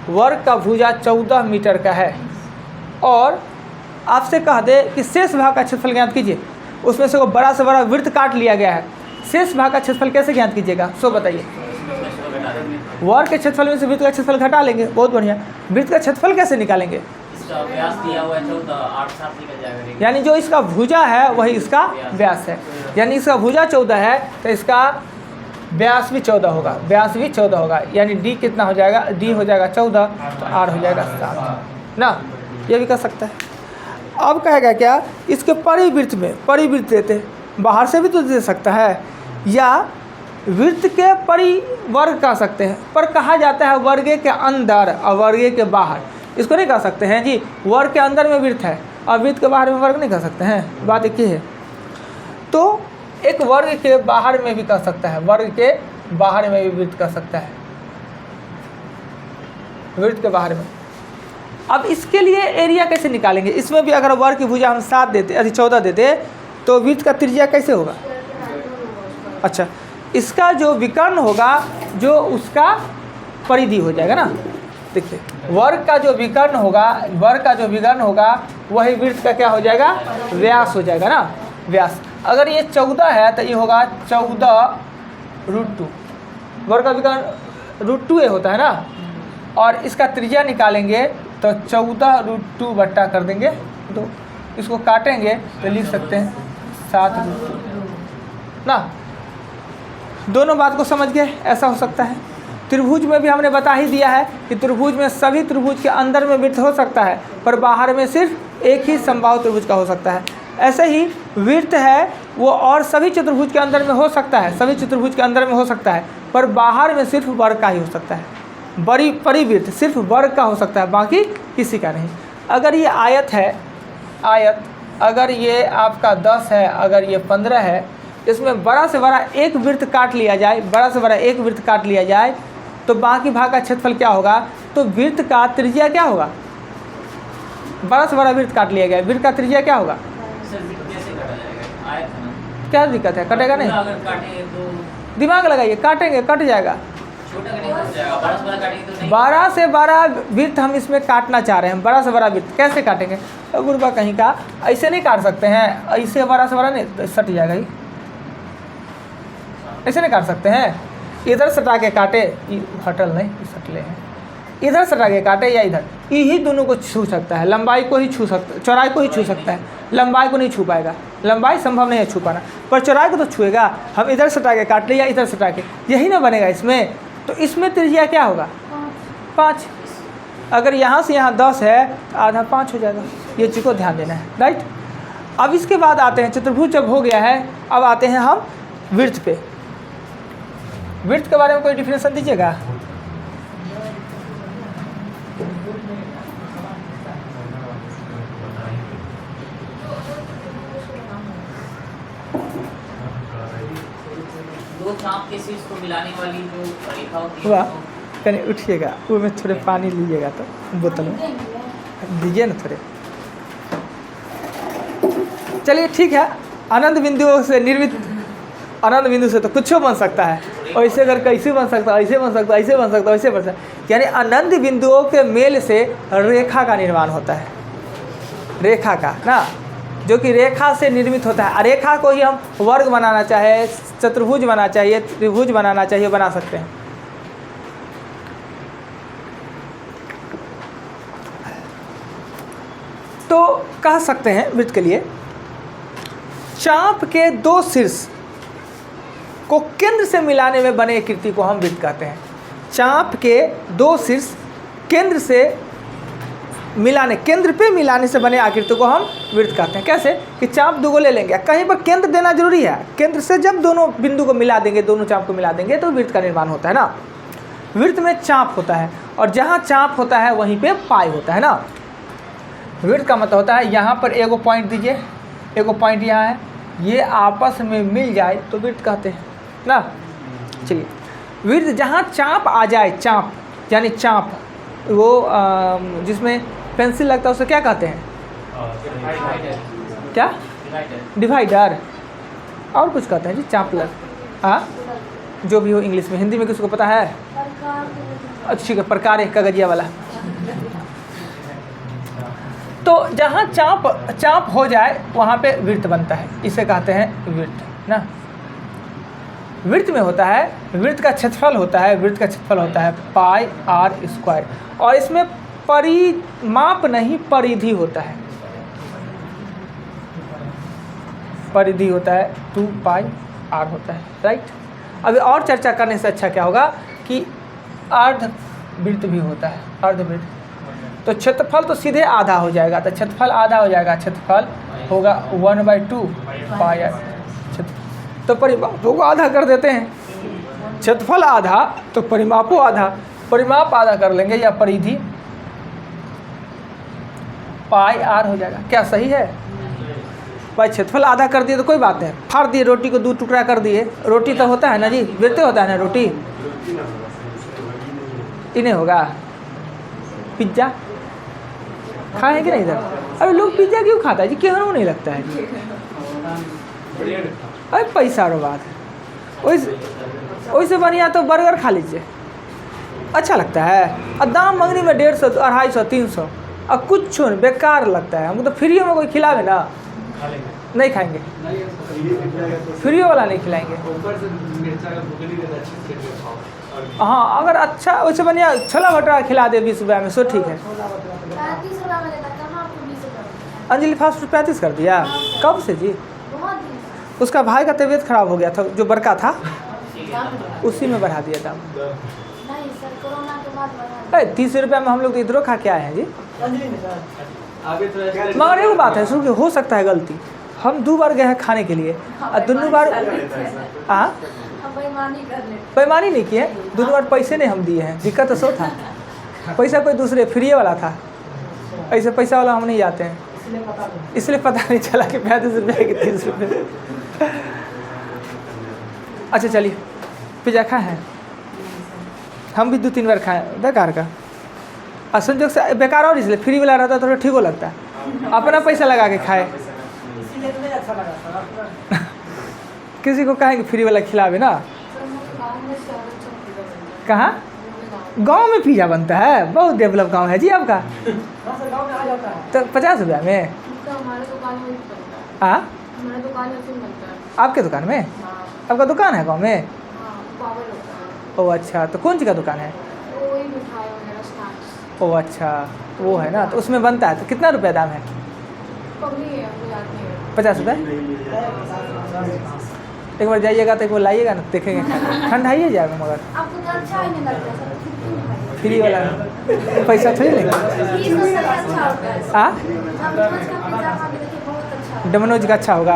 वर्ग का भुजा 14 मीटर का है, और आपसे कह दे कि शेष भाग का क्षेत्रफल ज्ञात कीजिए, उसमें से वो बड़ा से बड़ा वृत्त काट लिया गया है, शेष भाग का क्षेत्रफल कैसे ज्ञात कीजिएगा? सो बताइए। वर्ग के क्षेत्रफल में से वृत्त का क्षेत्रफल घटा लेंगे, बहुत बढ़िया। वृत्त का क्षेत्रफल कैसे निकालेंगे? व्यास दिया हुआ है 14, 8 7 निकल जाएगा। यानी जो इसका भुजा है वही इसका व्यास है, यानी इसका भुजा 14 है तो इसका व्यास भी 14 होगा, व्यास भी 14 होगा। यानी डी कितना हो जाएगा? डी हो जाएगा 14, तो आर हो जाएगा 7 ना। ये भी कर सकता है। अब कहेगा क्या? इसके परिवृत्त में परिवृत्त देते, बाहर से भी तो दे सकता है, या वृत्त के परिवर्ग कह सकते हैं, पर कहा जाता है वर्गे के अंदर और वर्गे के बाहर। इसको नहीं कह सकते हैं जी वर्ग के अंदर में वृत्त है और वृत्त के बाहर में वर्ग नहीं कह सकते हैं, बात एक ही है। तो एक वर्ग के बाहर में भी कह सकता है, वर्ग के बाहर में भी वृत्त कह सकता है, वृत्त के बाहर में। अब इसके लिए एरिया कैसे निकालेंगे? इसमें भी अगर वर्ग की भुजा हम 7 देते, अरे 14 देते, तो वृत्त का त्रिज्या कैसे होगा? अच्छा, इसका जो विकर्ण होगा जो उसका परिधि हो जाएगा ना। देखिए वर्ग का जो विकर्ण होगा, वर्ग का जो विकर्ण होगा वही वृत्त का क्या हो जाएगा? व्यास हो जाएगा ना, व्यास। अगर ये 14 है तो ये होगा 14√2, वर्ग का विकर्ण √2 होता है ना। और इसका त्रिज्या निकालेंगे तो 14√2 बट्टा कर देंगे 2, इसको काटेंगे तो लिख सकते हैं 7√2 ना। दोनों बात को समझ गए? ऐसा हो सकता है। त्रिभुज में भी हमने बता ही दिया है कि त्रिभुज में सभी त्रिभुज के अंदर में वृत्त हो सकता है, पर बाहर में सिर्फ एक ही समबाहु त्रिभुज का हो सकता है। ऐसे ही वृत्त है वो और सभी चतुर्भुज के अंदर में हो सकता है, सभी चतुर्भुज के अंदर में हो सकता है, पर बाहर में सिर्फ वर्ग का ही हो सकता है। बड़ी परिवृत्त सिर्फ वर्ग का हो सकता है, बाकी किसी का नहीं। अगर ये आयत है, आयत अगर ये आपका 10 है, अगर ये 15 है, इसमें बड़ा से बड़ा एक वृत्त काट लिया जाए, बड़ा से बड़ा एक वृत्त काट लिया जाए तो बाकी भाग का क्षेत्रफल क्या होगा? तो वृत्त का त्रिज्या क्या होगा? बड़ा से बड़ा वृत्त काट लिया गया, वृत्त का त्रिज्या क्या होगा? सर कैसे काटा जाएगा? आयत है ना। क्या दिक्कत है? कटेगा नहीं? अगर काटेंगे तो दिमाग लगाइए, काटेंगे कट जाएगा। छोटा कटेंगे तो जाएगा, बड़ा से बड़ा काटेंगे तो नहीं। 12 से 12 वृत्त हम इसमें काटना चाह रहे हैं, बड़ा से बड़ा वृत्त कैसे काटेंगे? गुरुबा कहीं का ऐसे नहीं काट सकते हैं, ऐसे बड़ा से बड़ा नहीं, सट जाएगा ही, ऐसे नहीं काट सकते हैं। इधर सटा के काटे, हटल नहीं सटले हैं, इधर सटा के काटे या इधर, यही दोनों को छू सकता है, लंबाई को ही छू सकता है, चौड़ाई को ही छू सकता है, लंबाई को नहीं छू पाएगा, लंबाई संभव नहीं है छू पाना, पर चौड़ाई को तो छुएगा। हम इधर सटा के काट ले या इधर सटा के, यही ना बनेगा इसमें। तो इसमें त्रिज्या क्या होगा? 5। अगर यहाँ से यहाँ 10 है तो आधा 5 हो जाएगा, ये चीज़ को ध्यान देना है, राइट। अब इसके बाद आते हैं, चतुर्भुज जब हो गया है, अब आते हैं हम वृत्त पे। वृत्त के बारे में कोई डिफिनेशन दीजिएगा? दो चाप के शीर्ष को मिलाने वाली जो रेखा होती है वाह, वो कहीं उठिएगा, वो में थोड़े पानी लीजिएगा तो बोतल में दीजिए ना थोड़े। चलिए ठीक है, अनंत बिंदुओं से निर्मित, अनंत बिंदु से तो कुछ बन सकता है, ऐसे अगर कैसे बन सकता है, ऐसे बन सकता है, ऐसे बन सकता है, ऐसे बन सकता है, यानी अनंत बिंदुओं के मेल से रेखा का निर्माण होता है, रेखा का ना, जो कि रेखा से निर्मित होता है। रेखा को ही हम वर्ग बनाना चाहे, चतुर्भुज बनाना चाहिए, त्रिभुज बनाना चाहिए, बना सकते हैं। तो कह सकते हैं वृत्त के लिए, चाप के 2 शीर्ष को केंद्र से मिलाने में बने कृति को हम वृत्त कहते हैं। चाप के 2 शीर्ष केंद्र से मिलाने, केंद्र पे मिलाने से बने आकृति को हम वृत्त कहते हैं। कैसे? कि चाप 2 को ले लेंगे, कहीं पर केंद्र देना जरूरी है, केंद्र से जब दोनों बिंदु को मिला देंगे, दोनों चाप को मिला देंगे तो वृत्त का निर्माण होता है ना। वृत्त में चाप होता है और जहाँ चाप होता है वहीं पे पाई होता है ना। वृत्त का मतलब होता है यहाँ पर एगो पॉइंट दीजिए, एगो पॉइंट यहाँ है, ये आपस में मिल जाए तो वृत्त कहते हैं ना। चलिए, वृत्त जहाँ चाप आ जाए, चाप यानी चाप, वो जिसमें पेंसिल लगता है उसे क्या कहते हैं? क्या? डिवाइडर, और कुछ कहते हैं जी, चाप लग, हाँ जो भी हो इंग्लिश में, हिंदी में किसको पता है? अच्छा ठीक है, प्रकार है कागजिया वाला। तो जहाँ चाप हो जाए वहाँ पे वृत्त बनता है, इसे कहते हैं वृत्त ना। वृत्त में होता है, वृत्त का क्षेत्रफल होता है, वृत्त का क्षेत्रफल होता है पाई आर स्क्वायर, और इसमें परिमाप नहीं परिधि होता है, परिधि होता है 2 पाई आर होता है, राइट। अभी और चर्चा करने से अच्छा क्या होगा कि अर्धवृत्त भी होता है, अर्धवृत्त। तो क्षेत्रफल तो सीधे आधा हो जाएगा, तो क्षेत्रफल आधा हो जाएगा, क्षेत्रफल होगा 1/2 पाई आर। तो परिमापों को आधा कर देते हैं, क्षेत्रफल आधा तो परिमापों आधा, परिमाप आधा कर लेंगे या परिधि पाई आर हो जाएगा। क्या सही है भाई? क्षेत्रफल आधा कर दिए तो कोई बात नहीं, फाड़ दिए, रोटी को 2 टुकड़ा कर दिए, रोटी तो होता है ना जी, वृत्त होता है ना रोटी, इन्हें होगा। पिज्ज़ा खाए कि नहीं इधर? अरे लोग पिज्ज़ा क्यों खाता है जी, क्यों नहीं लगता है जी? अरे पैसा रो बात है, वैसे बढ़िया तो बर्गर खा लीजिए, अच्छा लगता है। और दाम मंगनी में 150, 250, 300, और कुछ बेकार लगता है हमको। तो फ्री में कोई खिलावे ना, नहीं खाएंगे, फ्री वाला नहीं खिलाएंगे। हाँ, अगर अच्छा वैसे बढ़िया छोला भटूरा खिला दे 20 रुपये में, सो ठीक है। अंजलि फास्ट फूड 35 कर दिया, कब से जी? उसका भाई का तबीयत खराब हो गया था, जो बड़का था, उसी में बढ़ा दिया दाम। नहीं सर, कोरोना के बाद बढ़ा। 30 रुपये में हम लोग तो इधरों खा के आए हैं जी। मगर एक बात है, सुन, हो सकता है गलती, हम 2 बार गए हैं खाने के लिए, और दोनों बार बेईमानी नहीं किए, दोनों बार पैसे नहीं हम दिए हैं, दिक्कत तो सो था, पैसा कोई दूसरे फ्री वाला था, ऐसे पैसा वाला हम नहीं जाते हैं। इसलिए पता नहीं चला कि 35 रुपये कि 30 रुपये। अच्छा चलिए, पिज्जा खाए हैं हम भी 2-3 बार खाए, बेकार का। और संजोग से बेकार, और इसलिए फ्री वाला रहता थोड़ा ठीक हो लगता है, अपना पैसा लगा के खाए। किसी को कहेंगे फ्री वाला खिलावे ना। कहाँ गांव में पिज्जा बनता है? बहुत डेवलप गांव है जी आपका। तो 50 रुपया में आपके दुकान में? आपका दुकान है गांव में? ओह अच्छा, तो कौन सी का दुकान है? ओह अच्छा, वो है ना, तो उसमें बनता है। तो कितना रुपया दाम है? 50 रुपये। एक बार जाइएगा तो एक बार लाइएगा ना, देखेंगे, ठंडा ही जाएगा। मगर आपको तो अच्छा ही नहीं लगता सर, फ्री वाला पैसा थोड़ी लेंगे। हाँ, डोमिनोज का अच्छा होगा।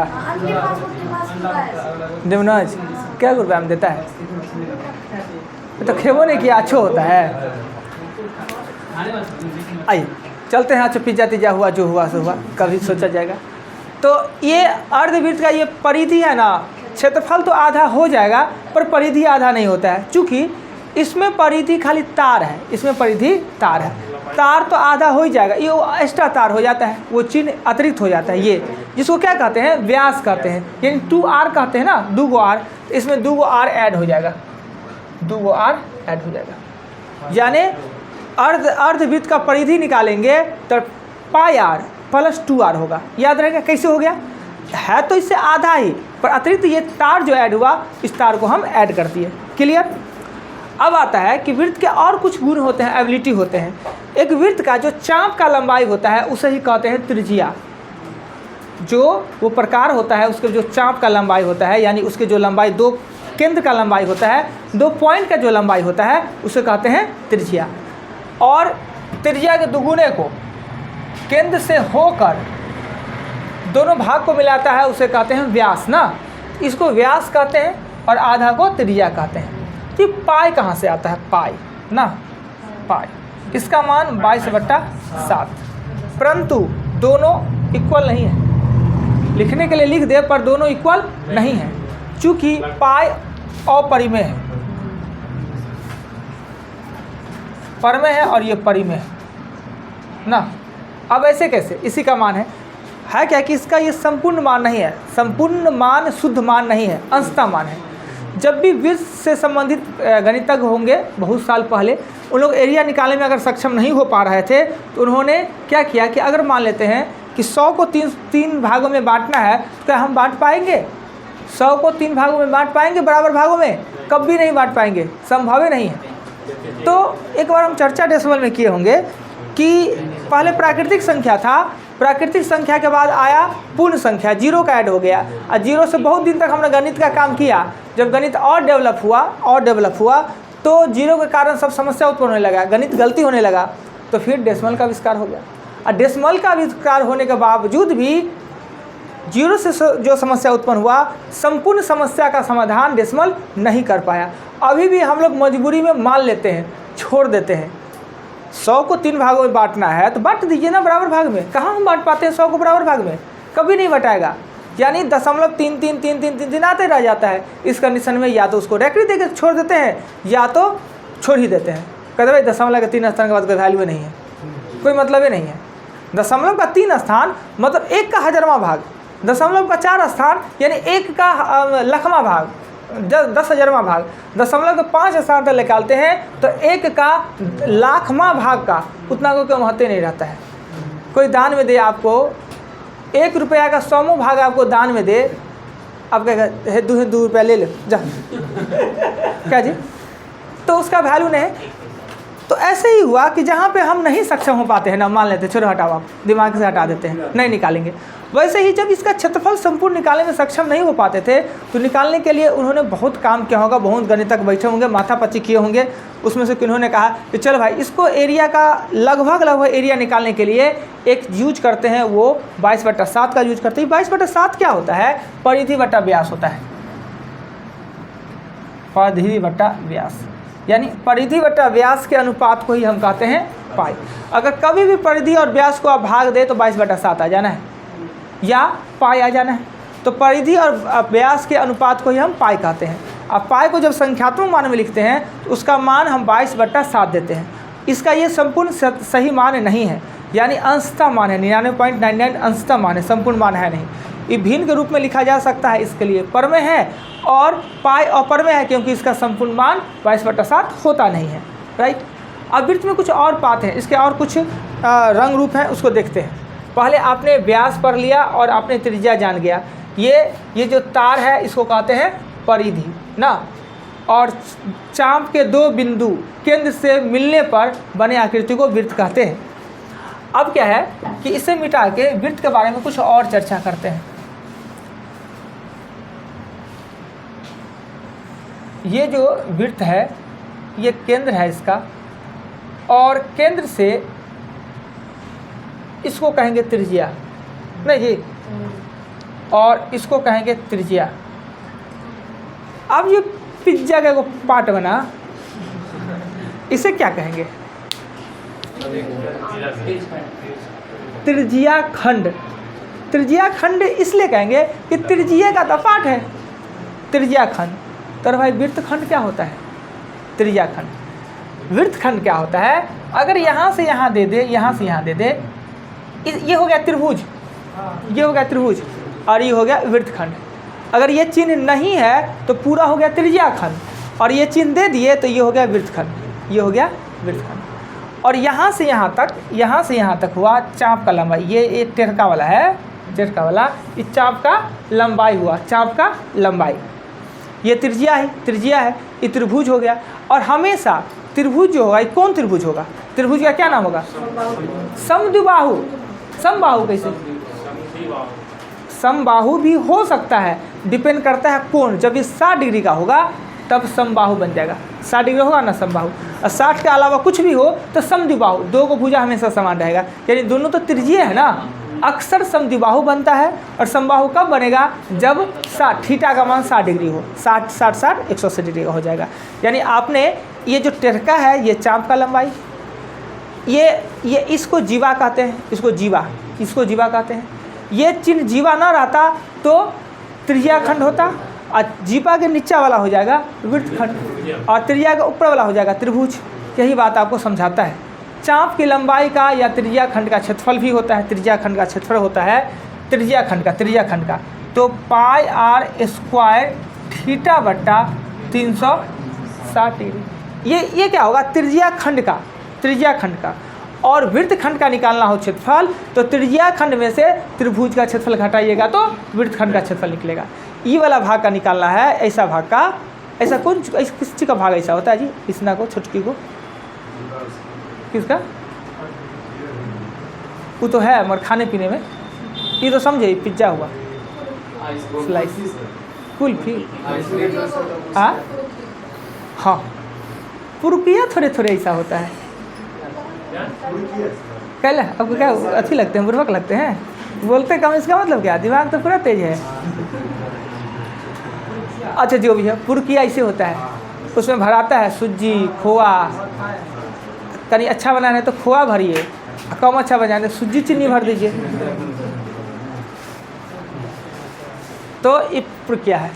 डोमिनोज क्या रुपया में देता है? तो खेबो नहीं किया, अच्छा होता है। आइए चलते हैं। अच्छा पिज्जा तिज्जा हुआ, जो हुआ सो हुआ, कभी सोचा जाएगा। तो ये अर्धवृत्त का ये परिधि है ना, क्षेत्रफल तो आधा हो जाएगा पर परिधि आधा नहीं होता है, क्योंकि इसमें परिधि खाली तार है, इसमें परिधि तार है। तार तो आधा हो ही जाएगा, ये एक्स्ट्रा तार हो जाता है, वो चिन्ह अतिरिक्त हो जाता है। ये जिसको क्या कहते हैं? व्यास कहते हैं, यानी 2r कहते हैं ना, 2 r, इसमें 2 r ऐड हो जाएगा, 2 r ऐड हो जाएगा। यानी अर्धवृत्त का परिधि निकालेंगे तो πr + 2r होगा। याद रहेगा कैसे हो गया? है तो इससे आधा ही, पर अतिरिक्त ये तार जो ऐड हुआ, इस तार को हम ऐड कर दिए। क्लियर? अब आता है कि वृत्त के और कुछ गुण होते हैं, एबिलिटी होते हैं। एक वृत्त का जो चाप का लंबाई होता है उसे ही कहते हैं त्रिज्या। जो वो प्रकार होता है उसके जो चाप का लंबाई होता है, यानी उसके जो लंबाई 2 केंद्र का लंबाई होता है, 2 पॉइंट का जो लंबाई होता है, उसे कहते हैं त्रिज्या। और त्रिज्या के दुगुने को केंद्र से होकर दोनों भाग को मिलाता है, उसे कहते हैं व्यास ना। इसको व्यास कहते हैं और आधा को त्रिज्या कहते हैं। तो पाई कहाँ से आता है? पाई ना, पाई, इसका मान 22/7। परंतु दोनों इक्वल नहीं है, लिखने के लिए लिख दे पर दोनों इक्वल नहीं है, चूँकि पाई अपरिमेय है, परमेय है और ये परिमेय है ना। अब ऐसे कैसे? इसी का मान है क्या कि इसका ये संपूर्ण मान नहीं है, संपूर्ण मान शुद्ध मान नहीं है, अंशतः मान है। जब भी वृत्त से संबंधित गणितज्ञ होंगे बहुत साल पहले, उन लोग एरिया निकालने में अगर सक्षम नहीं हो पा रहे थे तो उन्होंने क्या किया कि अगर मान लेते हैं कि 100 को 3 भागों में बांटना है, तो क्या हम बांट पाएंगे? 100 को 3 भागों में बांट पाएंगे बराबर भागों में? कभी नहीं बांट पाएंगे, संभव ही नहीं है। तो एक बार हम चर्चा डेसिमल में किए होंगे कि पहले प्राकृतिक संख्या था, प्राकृतिक संख्या के बाद आया पूर्ण संख्या, 0 का ऐड हो गया, और 0 से बहुत दिन तक हमने गणित का काम किया। जब गणित और डेवलप हुआ तो 0 के कारण सब समस्या उत्पन्न होने लगा, गणित गलती होने लगा, तो फिर डेसिमल का आविष्कार हो गया। और डेसिमल का आविष्कार होने के बावजूद भी 0 से जो समस्या उत्पन्न हुआ, संपूर्ण समस्या का समाधान डेसिमल नहीं कर पाया। अभी भी हम लोग मजबूरी में मान लेते हैं, छोड़ देते हैं। 100 को 3 भागों में बांटना है तो बांट दीजिए ना बराबर भाग में। कहाँ हम बांट पाते हैं 100 को बराबर भाग में? कभी नहीं बटाएगा, यानी 0.333333 आते रह जाता है। इस कंडीशन में या तो उसको रेखड़ी देकर छोड़ देते हैं या तो छोड़ ही देते हैं। कहते भाई दशमलव के 3 स्थान के बाद कोई वैल्यू नहीं है, कोई मतलब ही नहीं है। दशमलव का 3 स्थान मतलब 1 का 1000वां भाग, दशमलव का 4 स्थान यानी 1 का लाखवां भाग, 10,000वां भाग। दशमलव के 5 स्थान तक निकालते हैं तो 1 का लाखवां भाग का उतना कोई महत्व नहीं रहता है। कोई दान में दे आपको 1 रुपया का 100वां भाग आपको दान में दे, आप क्या 2 रुपया ले जा क्या जी, तो उसका वैल्यू नहीं। तो ऐसे ही हुआ कि जहाँ पे हम नहीं सक्षम हो पाते हैं ना, मान लेते छोड़ो हटाओ, आप दिमाग से हटा देते हैं, नहीं निकालेंगे। वैसे ही जब इसका क्षेत्रफल संपूर्ण निकालने में सक्षम नहीं हो पाते थे तो निकालने के लिए उन्होंने बहुत काम किया होगा, बहुत गणितज्ञ बैठे होंगे, माथापच्ची किए होंगे। उसमें से किन्होंने कहा कि चलो भाई इसको एरिया का लगभग एरिया निकालने के लिए एक यूज करते हैं, वो 22/7 का यूज करते हैं। 22/7 क्या होता है? परिधि बटा व्यास होता है, परिधि बटा व्यास। यानी परिधि बटा व्यास के अनुपात को ही हम कहते हैं पाई। अगर कभी भी परिधि और व्यास को आप भाग दे तो 22/7 आ जाना है या पाई आ जाना है। तो परिधि और व्यास के अनुपात को ही हम पाई कहते हैं। अब पाई को जब संख्यात्मक मान में लिखते हैं तो उसका मान हम 22/7 देते हैं। इसका ये संपूर्ण सही मान नहीं है, यानी अंशतः मान है, 99.99 अंशतः मान है, संपूर्ण मान है नहीं। ये भिन्न के रूप में लिखा जा सकता है, इसके लिए परमेय है, और पाई अपरमेय है क्योंकि इसका संपूर्ण मान 22/7 होता नहीं है। राइट। अब वृत्त में कुछ और बात है, इसके और कुछ रंग रूप हैं, उसको देखते हैं। पहले आपने व्यास पढ़ लिया और आपने त्रिज्या जान गया। ये जो तार है इसको कहते हैं परिधि ना, और चाप के 2 बिंदु केंद्र से मिलने पर बने आकृति को वृत्त कहते हैं। अब क्या है कि इसे मिटा के वृत्त के बारे में कुछ और चर्चा करते हैं। ये जो वृत्त है ये केंद्र है इसका, और केंद्र से इसको कहेंगे त्रिज्या, नहीं जी, और इसको कहेंगे त्रिज्या। अब ये पिज्जा का पार्ट बना, इसे क्या कहेंगे? त्रिज्या खंड। त्रिज्या खंड इसलिए कहेंगे कि त्रिज्या का तो पार्ट है, त्रिज्या खंड। तो भाई वृत्त खंड क्या होता है? त्रिज्या खंड। वृत्त खंड क्या होता है? अगर यहाँ से यहाँ दे दे, यहाँ से यहाँ दे दे, ये हो गया त्रिभुज, ये हो गया त्रिभुज, और ये हो गया वृत्त खंड। अगर ये चिन्ह नहीं है तो पूरा हो गया त्रिज्या खंड, और ये चिन्ह दे दिए तो ये हो गया वृत्त खंड, ये हो गया वृत्त खंड। और यहाँ से यहाँ तक, यहाँ से यहाँ तक हुआ चाप का लंबाई। ये एक टेढ़का वाला है, टेढ़का वाला, इस चाप का लंबाई हुआ, चाप का लंबाई। ये त्रिज्या है, त्रिज्या है, ये त्रिभुज हो गया। और हमेशा त्रिभुज जो होगा, ये कौन त्रिभुज होगा? त्रिभुज का क्या नाम होगा? समद्विबाहु। समबाहु कैसे? समबाहु भी हो सकता है, डिपेंड करता है कोण। जब ये 60 डिग्री का होगा तब समबाहु बन जाएगा। 60 डिग्री होगा ना समबाहु, और 60 के अलावा कुछ भी हो तो समद्विबाहु। 2 को भुजा हमेशा समान रहेगा, यानी दोनों तो त्रिज्यीय है ना। अक्सर समद्विबाहु बनता है। और समबाहु कब बनेगा? जब 60 थीटा का मान 60 डिग्री हो, 60 60 60 180 डिग्री का हो जाएगा। यानी आपने ये जो टेढ़का है ये चाप का लंबाई, ये इसको जीवा कहते हैं, इसको जीवा, इसको जीवा कहते हैं। ये चिन्ह जीवा ना रहता तो त्रिज्या खंड होता, और जीवा के नीचा वाला हो जाएगा वृत्त खंड, और त्रिज्या के ऊपर वाला हो जाएगा त्रिभुज। यही बात आपको समझाता है। चाप की लंबाई का या त्रिज्या खंड का क्षेत्रफल भी होता है, त्रिज्या खंड का क्षेत्रफल होता है त्रिज्या खंड का, त्रिज्या खंड का। तो पाई आर स्क्वायर थीटा बट्टा 360 डिग्री। ये क्या होगा? त्रिज्या खंड का, त्रिज्या खंड का। और वृत्त खंड का निकालना हो क्षेत्रफल तो त्रिज्या खंड में से त्रिभुज का क्षेत्रफल घटाइएगा तो वृत्त खंड का क्षेत्रफल निकलेगा। ई वाला भाग का निकालना है, ऐसा भाग का, ऐसा कौन किस चीज़ का भाग ऐसा होता है जी? इसना को, छुटकी को, किसका? वो तो है मगर खाने पीने में, ये तो समझे पिज्जा हुआ, स्लाइस, कुल्फी, हाँ पुरुकिया थोड़े थोड़े ऐसा होता है। कल आपको क्या अच्छी लगते हैं, बुर्बक लगते हैं, बोलते कम, इसका मतलब क्या? दिमाग तो पूरा तेज है। अच्छा जो भी है, पुरुकिया ऐसे होता है, उसमें भराता है सूजी, खोआ। कहीं अच्छा बनाना है तो खोआ भरिए, कम अच्छा बनाना है सूजी चीनी भर दीजिए। तो ये पुरुकिया है।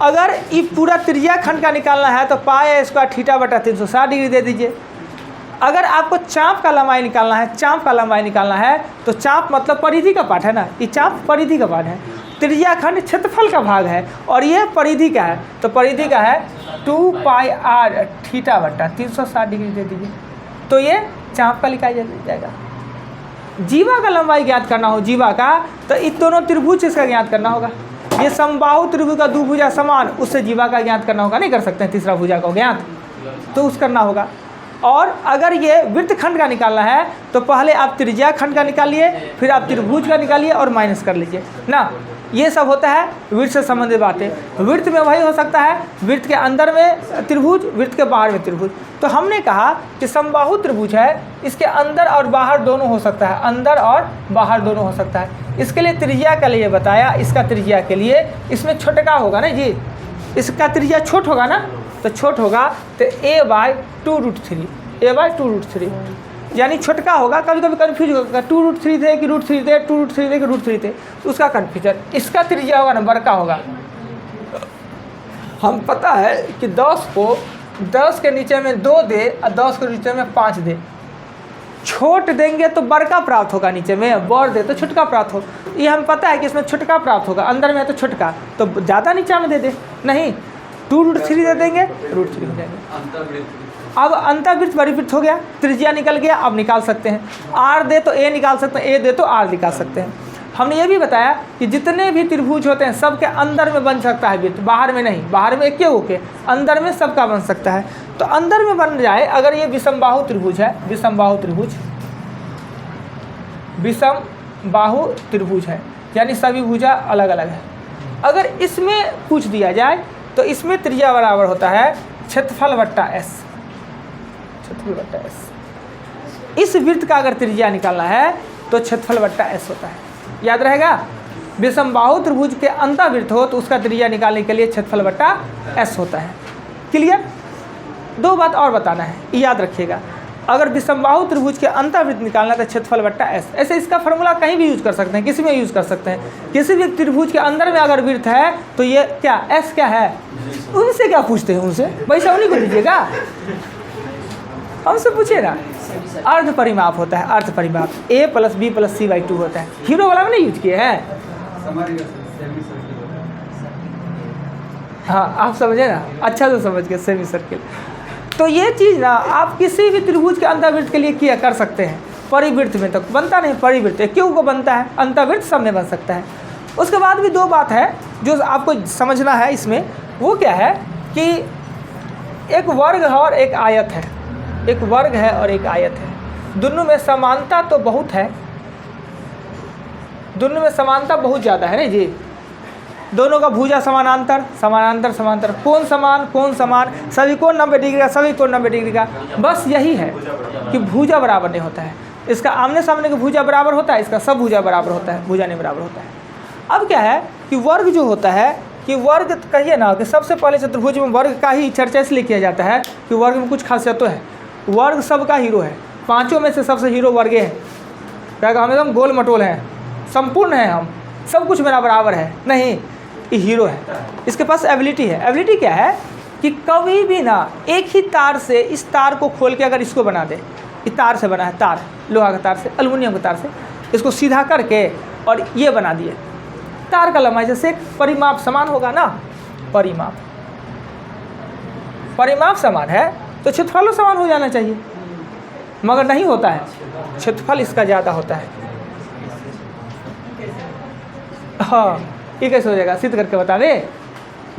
अगर ये पूरा त्रिज्या खंड का निकालना है तो पाई स्क्वायर थीटा बटा 360 डिग्री दे दीजिए। अगर आपको चाप का लंबाई निकालना है, चाप का लंबाई निकालना है तो चाप मतलब परिधि का पार्ट है ना, ये चाप परिधि का पार्ट है। त्रिज्या खंड क्षेत्रफल का भाग है और ये परिधि का है, तो परिधि का है 2 पाई आर थीटा बट्टा 360 डिग्री दे दीजिए, तो ये चाप का लिखा जाएगा। जीवा का लंबाई ज्ञात करना हो, जीवा का, तो इन दोनों त्रिभुज इसका ज्ञात करना होगा। ये समबाहु त्रिभुज का 2 भुजा समान, उससे जीवा का ज्ञात करना होगा। नहीं कर सकते हैं तीसरा भुजा का ज्ञात, तो उस करना होगा। और अगर ये वृत्त खंड का निकालना है तो पहले आप त्रिज्या खंड का निकालिए, फिर आप त्रिभुज का निकालिए और माइनस कर लीजिए ना। ये सब होता है वृत्त से संबंधित बातें। वृत्त में वही हो सकता है, वृत्त के अंदर में त्रिभुज, वृत्त के बाहर में त्रिभुज। तो हमने कहा कि समबाहु त्रिभुज है, इसके अंदर और बाहर दोनों हो सकता है, अंदर और बाहर दोनों हो सकता है। इसके लिए त्रिज्या के लिए बताया, इसका त्रिज्या के लिए इसमें छोटका होगा ना जी, इसका त्रिज्या छोट होगा ना, तो छोट होगा तो a/2√3, a/2√3 यानी छोटका होगा। कभी कभी कन्फ्यूज होगा 2√3 थे कि √3 थे, 2√3 थे कि √3 थे, उसका कन्फ्यूजन। इसका त्रिज्या होगा ना बड़का होगा। हम पता है कि 10 को 10 के नीचे में 2 दे और 10 के नीचे में 5 दे, छोट देंगे तो बड़का प्राप्त होगा, नीचे में बड़ दे तो छोटका प्राप्त हो। ये हम पता है कि इसमें छोटका प्राप्त होगा, अंदर में है तो छोटका, तो ज़्यादा नीचा में दे दे, नहीं 2√3 दे देंगे, √3 हो जाएंगे। अब अंतःवृत्त परिवृत्त हो गया, त्रिज्या निकल गया, अब निकाल सकते हैं। आर दे तो ए निकाल सकते हैं, ए दे तो आर निकाल सकते हैं। हमने ये भी बताया कि जितने भी त्रिभुज होते हैं सबके अंदर में बन सकता है वृत्त, बाहर में नहीं, बाहर में एक के अंदर में सबका बन सकता है। तो अंदर में बन जाए, अगर ये विषमबाहु त्रिभुज है, विषमबाहु त्रिभुज, विषमबाहु त्रिभुज है यानी सभी भुजा अलग अलग है। अगर इसमें पूछ दिया जाए तो इसमें त्रिज्या बराबर होता है क्षेत्रफल बट्टा एस, क्षेत्रफल बट्टा एस। इस वृत्त का अगर त्रिज्या निकालना है तो क्षेत्रफल बट्टा एस होता है, याद रहेगा। विषमबाहु त्रिभुज के अंतःवृत्त हो तो उसका त्रिज्या निकालने के लिए क्षेत्रफल बट्टा एस होता है। क्लियर। दो बात और बताना है, याद रखिएगा। अगर विषमबाहु त्रिभुज के अंतःवृत्त निकालना तो क्षेत्रफल बट्टा एस। ऐसे इसका फॉर्मूला कहीं भी यूज कर सकते हैं, किसी में यूज कर सकते हैं। किसी भी त्रिभुज के अंदर में अगर वृत्त है तो ये क्या एस क्या है, उनसे क्या पूछते हैं, उनसे वैसा उन्हीं को दीजिएगा, हमसे पूछिए ना। अर्ध परिमाप होता है, अर्ध परिमाप a + b + c/2 होता है। हीरो वाला में नहीं यूज किए हैं, हाँ आप समझे ना, अच्छा से समझ गए, सेमी सर्किल। तो ये चीज़ ना आप किसी भी त्रिभुज के अंतःवृत्त के लिए किया कर सकते हैं। परिवृत्त में तो बनता नहीं, परिवृत्त क्यों को बनता है, अंतःवृत्त सब में बन सकता है। उसके बाद भी दो बात है जो आपको समझना है इसमें, वो क्या है कि एक वर्ग है और एक आयत है, एक वर्ग है और एक आयत है। दोनों में समानता तो बहुत है, दोनों में समानता बहुत ज़्यादा है, नहीं जी। दोनों का भुजा समानांतर, समानांतर समांतर, कौन समान कौन समान, सभी कोण 90 डिग्री का, सभी कोण 90 डिग्री का। बस यही है कि भुजा बराबर नहीं होता है। इसका आमने सामने का भुजा बराबर होता है, इसका सब भुजा बराबर होता है, भुजा नहीं बराबर होता है। अब क्या है कि वर्ग जो होता है कि वर्ग कहिए ना कि सबसे पहले चतुर्भुज में वर्ग का ही चर्चा इसलिए किया जाता है कि वर्ग में कुछ खासियत है। वर्ग सबका हीरो है, पांचों में से सबसे हीरो वर्गे है। क्या हम एकदम गोल मटोल हैं, संपूर्ण हैं, हम सब कुछ मेरा बराबर है, नहीं, ये हीरो है। इसके पास एबिलिटी है। एबिलिटी क्या है कि कभी भी ना एक ही तार से इस तार को खोल के अगर इसको बना दे, इस तार से बना है, तार लोहा का तार से, एल्युमिनियम के तार से, इसको सीधा करके और ये बना दिए, तार का लंबाई जैसे परिमाप समान होगा ना, परिमाप समान है तो क्षेत्रफल समान हो जाना चाहिए, मगर नहीं होता है, क्षेत्रफल इसका ज़्यादा होता है। हाँ, ये कैसे हो जाएगा, सिद्ध करके बता दें।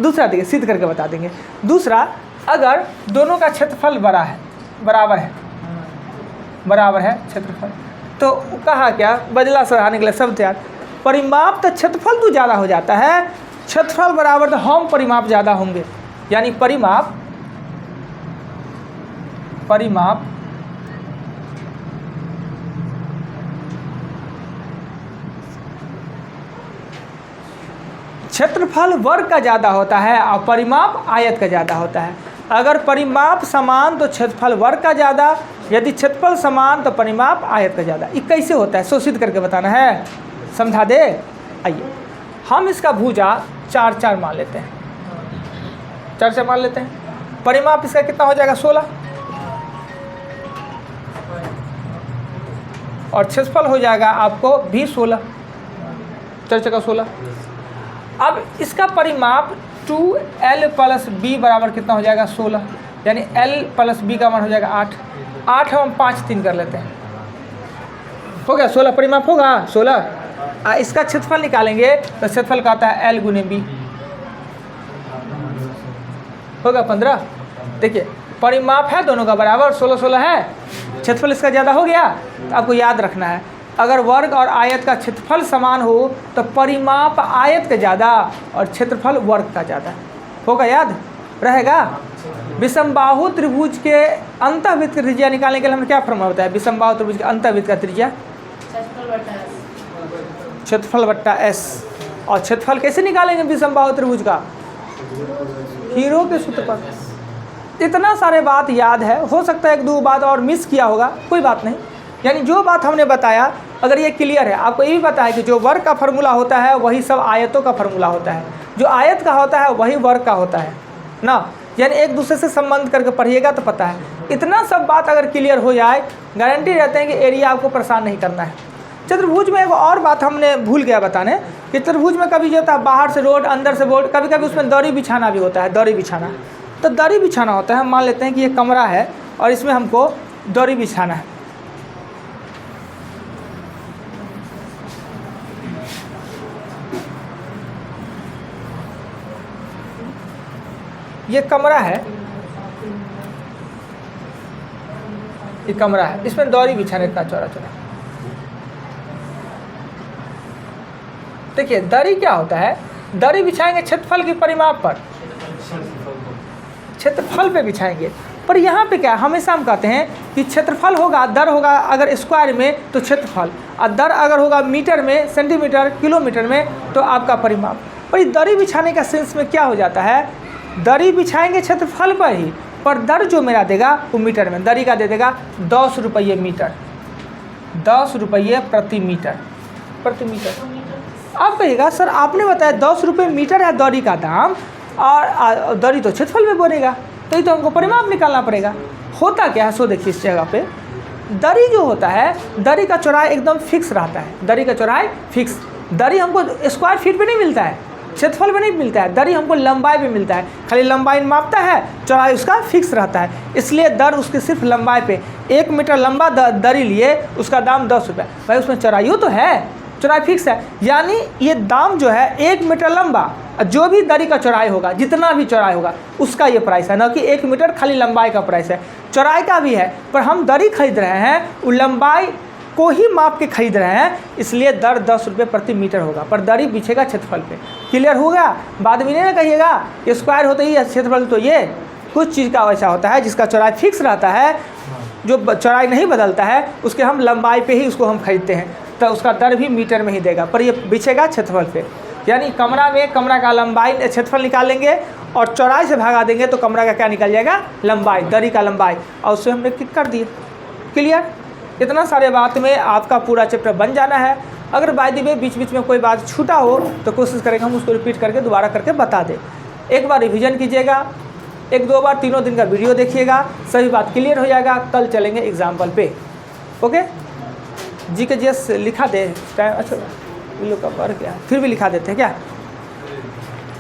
दूसरा देखिए, सिद्ध करके बता देंगे। दूसरा, अगर दोनों का क्षेत्रफल बराबर है क्षेत्रफल, तो कहा क्या, बदला सराहने के लिए शब्द याद, परिमाप तो क्षेत्रफल तो ज़्यादा हो जाता है, क्षेत्रफल बराबर तो हम परिमाप ज़्यादा होंगे, यानी परिमाप क्षेत्रफल वर्ग का ज़्यादा होता है और परिमाप आयत का ज़्यादा होता है। अगर परिमाप समान तो क्षेत्रफल वर्ग का ज़्यादा, यदि क्षेत्रफल समान तो परिमाप आयत का ज़्यादा। ये कैसे होता है, सिद्ध करके बताना है, समझा दे। आइए हम इसका भुजा 4 मान लेते हैं, 4 मान लेते हैं। परिमाप इसका कितना हो जाएगा, 16, और क्षेत्रफल हो जाएगा आपको भी 16, 4 का 16। अब इसका परिमाप 2l + b बराबर कितना हो जाएगा, 16, यानी l + b का मान हो जाएगा 8 हम 5 3 कर लेते हैं, हो गया 16 परिमाप होगा 16। इसका क्षेत्रफल निकालेंगे तो क्षेत्रफल का आता है l × b, होगा 15। देखिए परिमाप है दोनों का बराबर, 16 है, क्षेत्रफल इसका ज़्यादा हो गया। तो आपको याद रखना है, अगर वर्ग और आयत का क्षेत्रफल समान हो तो परिमाप आयत का ज़्यादा और क्षेत्रफल वर्ग का ज़्यादा होगा, याद रहेगा। विषमबाहु त्रिभुज के अंतःवृत्त की त्रिज्या निकालने के लिए हमने क्या फॉर्मूला बताया, विषमबाहु त्रिभुज के अंतःवृत्त का त्रिज्या क्षेत्रफल बट्टा एस। और क्षेत्रफल कैसे निकालेंगे विषमबाहु त्रिभुज का, हीरो के सूत्र पर। इतना सारे बात याद है, हो सकता है एक दो बात और मिस किया होगा, कोई बात नहीं। यानी जो बात हमने बताया अगर ये क्लियर है, आपको ये भी पता है कि जो वर्ग का फार्मूला होता है वही सब आयतों का फार्मूला होता है, जो आयत का होता है वही वर्ग का होता है ना। यानी एक दूसरे से संबंध करके पढ़िएगा तो पता है। इतना सब बात अगर क्लियर हो जाए, गारंटी रहते हैं कि एरिया आपको परेशान नहीं करना है। चतुर्भुज में एक और बात हमने भूल गया बताने कि चतुर्भुज में कभी जो होता है बाहर से रोड अंदर से बोर्ड, कभी कभी उसमें दरी बिछाना भी होता है। दरी बिछाना, तो दरी बिछाना होता है, मान लेते हैं कि ये कमरा है और इसमें हमको दरी बिछाना है। ये कमरा है, ये कमरा है, इसमें दौरी बिछाने इतना चौड़ा चौड़ा। देखिए दरी क्या होता है, दरी बिछाएंगे क्षेत्रफल के परिमाप पर, क्षेत्रफल पे बिछाएंगे। पर यहाँ पे क्या हमेशा हम कहते हैं कि क्षेत्रफल होगा, दर होगा अगर स्क्वायर में तो क्षेत्रफल, और दर अगर होगा मीटर में, सेंटीमीटर, किलोमीटर में तो आपका परिमाप। पर ये दरी बिछाने का सेंस में क्या हो जाता है, दरी बिछाएंगे क्षेत्रफल पर ही, पर दर जो मेरा देगा वो मीटर में। दरी का दे देगा 10 रुपये मीटर, 10 रुपये प्रति मीटर, प्रति मीटर। आप कहिएगा सर आपने बताया 10 रुपये मीटर है दरी का दाम, और दरी तो क्षेत्रफल में बनेगा, तो ये तो हमको परिमाप निकालना पड़ेगा। होता क्या है सो देखिए, इस जगह पे दरी जो होता है, दरी का चौड़ाई एकदम फिक्स रहता है। दरी का चौड़ाई फिक्स, दरी हमको स्क्वायर फीट पे नहीं मिलता है, क्षेत्रफल में नहीं मिलता है, दरी हमको लंबाई पे मिलता है। खाली लंबाई मापता है, चौड़ाई उसका फिक्स रहता है, इसलिए दर उसकी सिर्फ लंबाई पे। 1 मीटर लंबा दरी लिए उसका दाम 10 रुपये। भाई उसमें चौड़ाई तो है, चौड़ाई फिक्स है, यानी ये दाम जो है 1 मीटर लंबा, जो भी दरी का चौड़ाई होगा, जितना भी चौड़ाई होगा उसका ये प्राइस है, ना कि 1 मीटर खाली लंबाई का प्राइस है। चौड़ाई का भी है, पर हम दरी खरीद रहे हैं वो लंबाई को ही माप के खरीद रहे हैं, इसलिए दर 10 रुपये प्रति मीटर होगा, पर दरी बिछेगा क्षेत्रफल पे। क्लियर होगा? बाद में नहीं ना कहिएगा स्क्वायर होता ही है क्षेत्रफल, तो ये कुछ चीज़ का वैसा होता है जिसका चौड़ाई फिक्स रहता है, जो चौड़ाई नहीं बदलता है, उसके हम लंबाई पे ही उसको हम खरीदते हैं, तो उसका दर भी मीटर में ही देगा, पर ये बिछेगा क्षेत्रफल पे। यानी कमरा में कमरा का लंबाई क्षेत्रफल निकाल लेंगे और चौड़ाई से भागा देंगे तो कमरा का क्या निकल जाएगा, लंबाई, दरी का लंबाई, और उससे हमने क्लिक कर दिए। क्लियर? इतना सारे बात में आपका पूरा चैप्टर बन जाना है। अगर बाय द वे बीच बीच में कोई बात छूटा हो तो कोशिश करेंगे हम उसको रिपीट करके दोबारा करके बता दें। एक बार रिवीजन कीजिएगा, 1-2 बार 3 दिन का वीडियो देखिएगा, सभी बात क्लियर हो जाएगा। कल चलेंगे एग्जाम्पल पे। ओके, जी के जीएस लिखा दे टाइम, अच्छा इन लोग का बढ़ गया, फिर भी लिखा देते हैं क्या?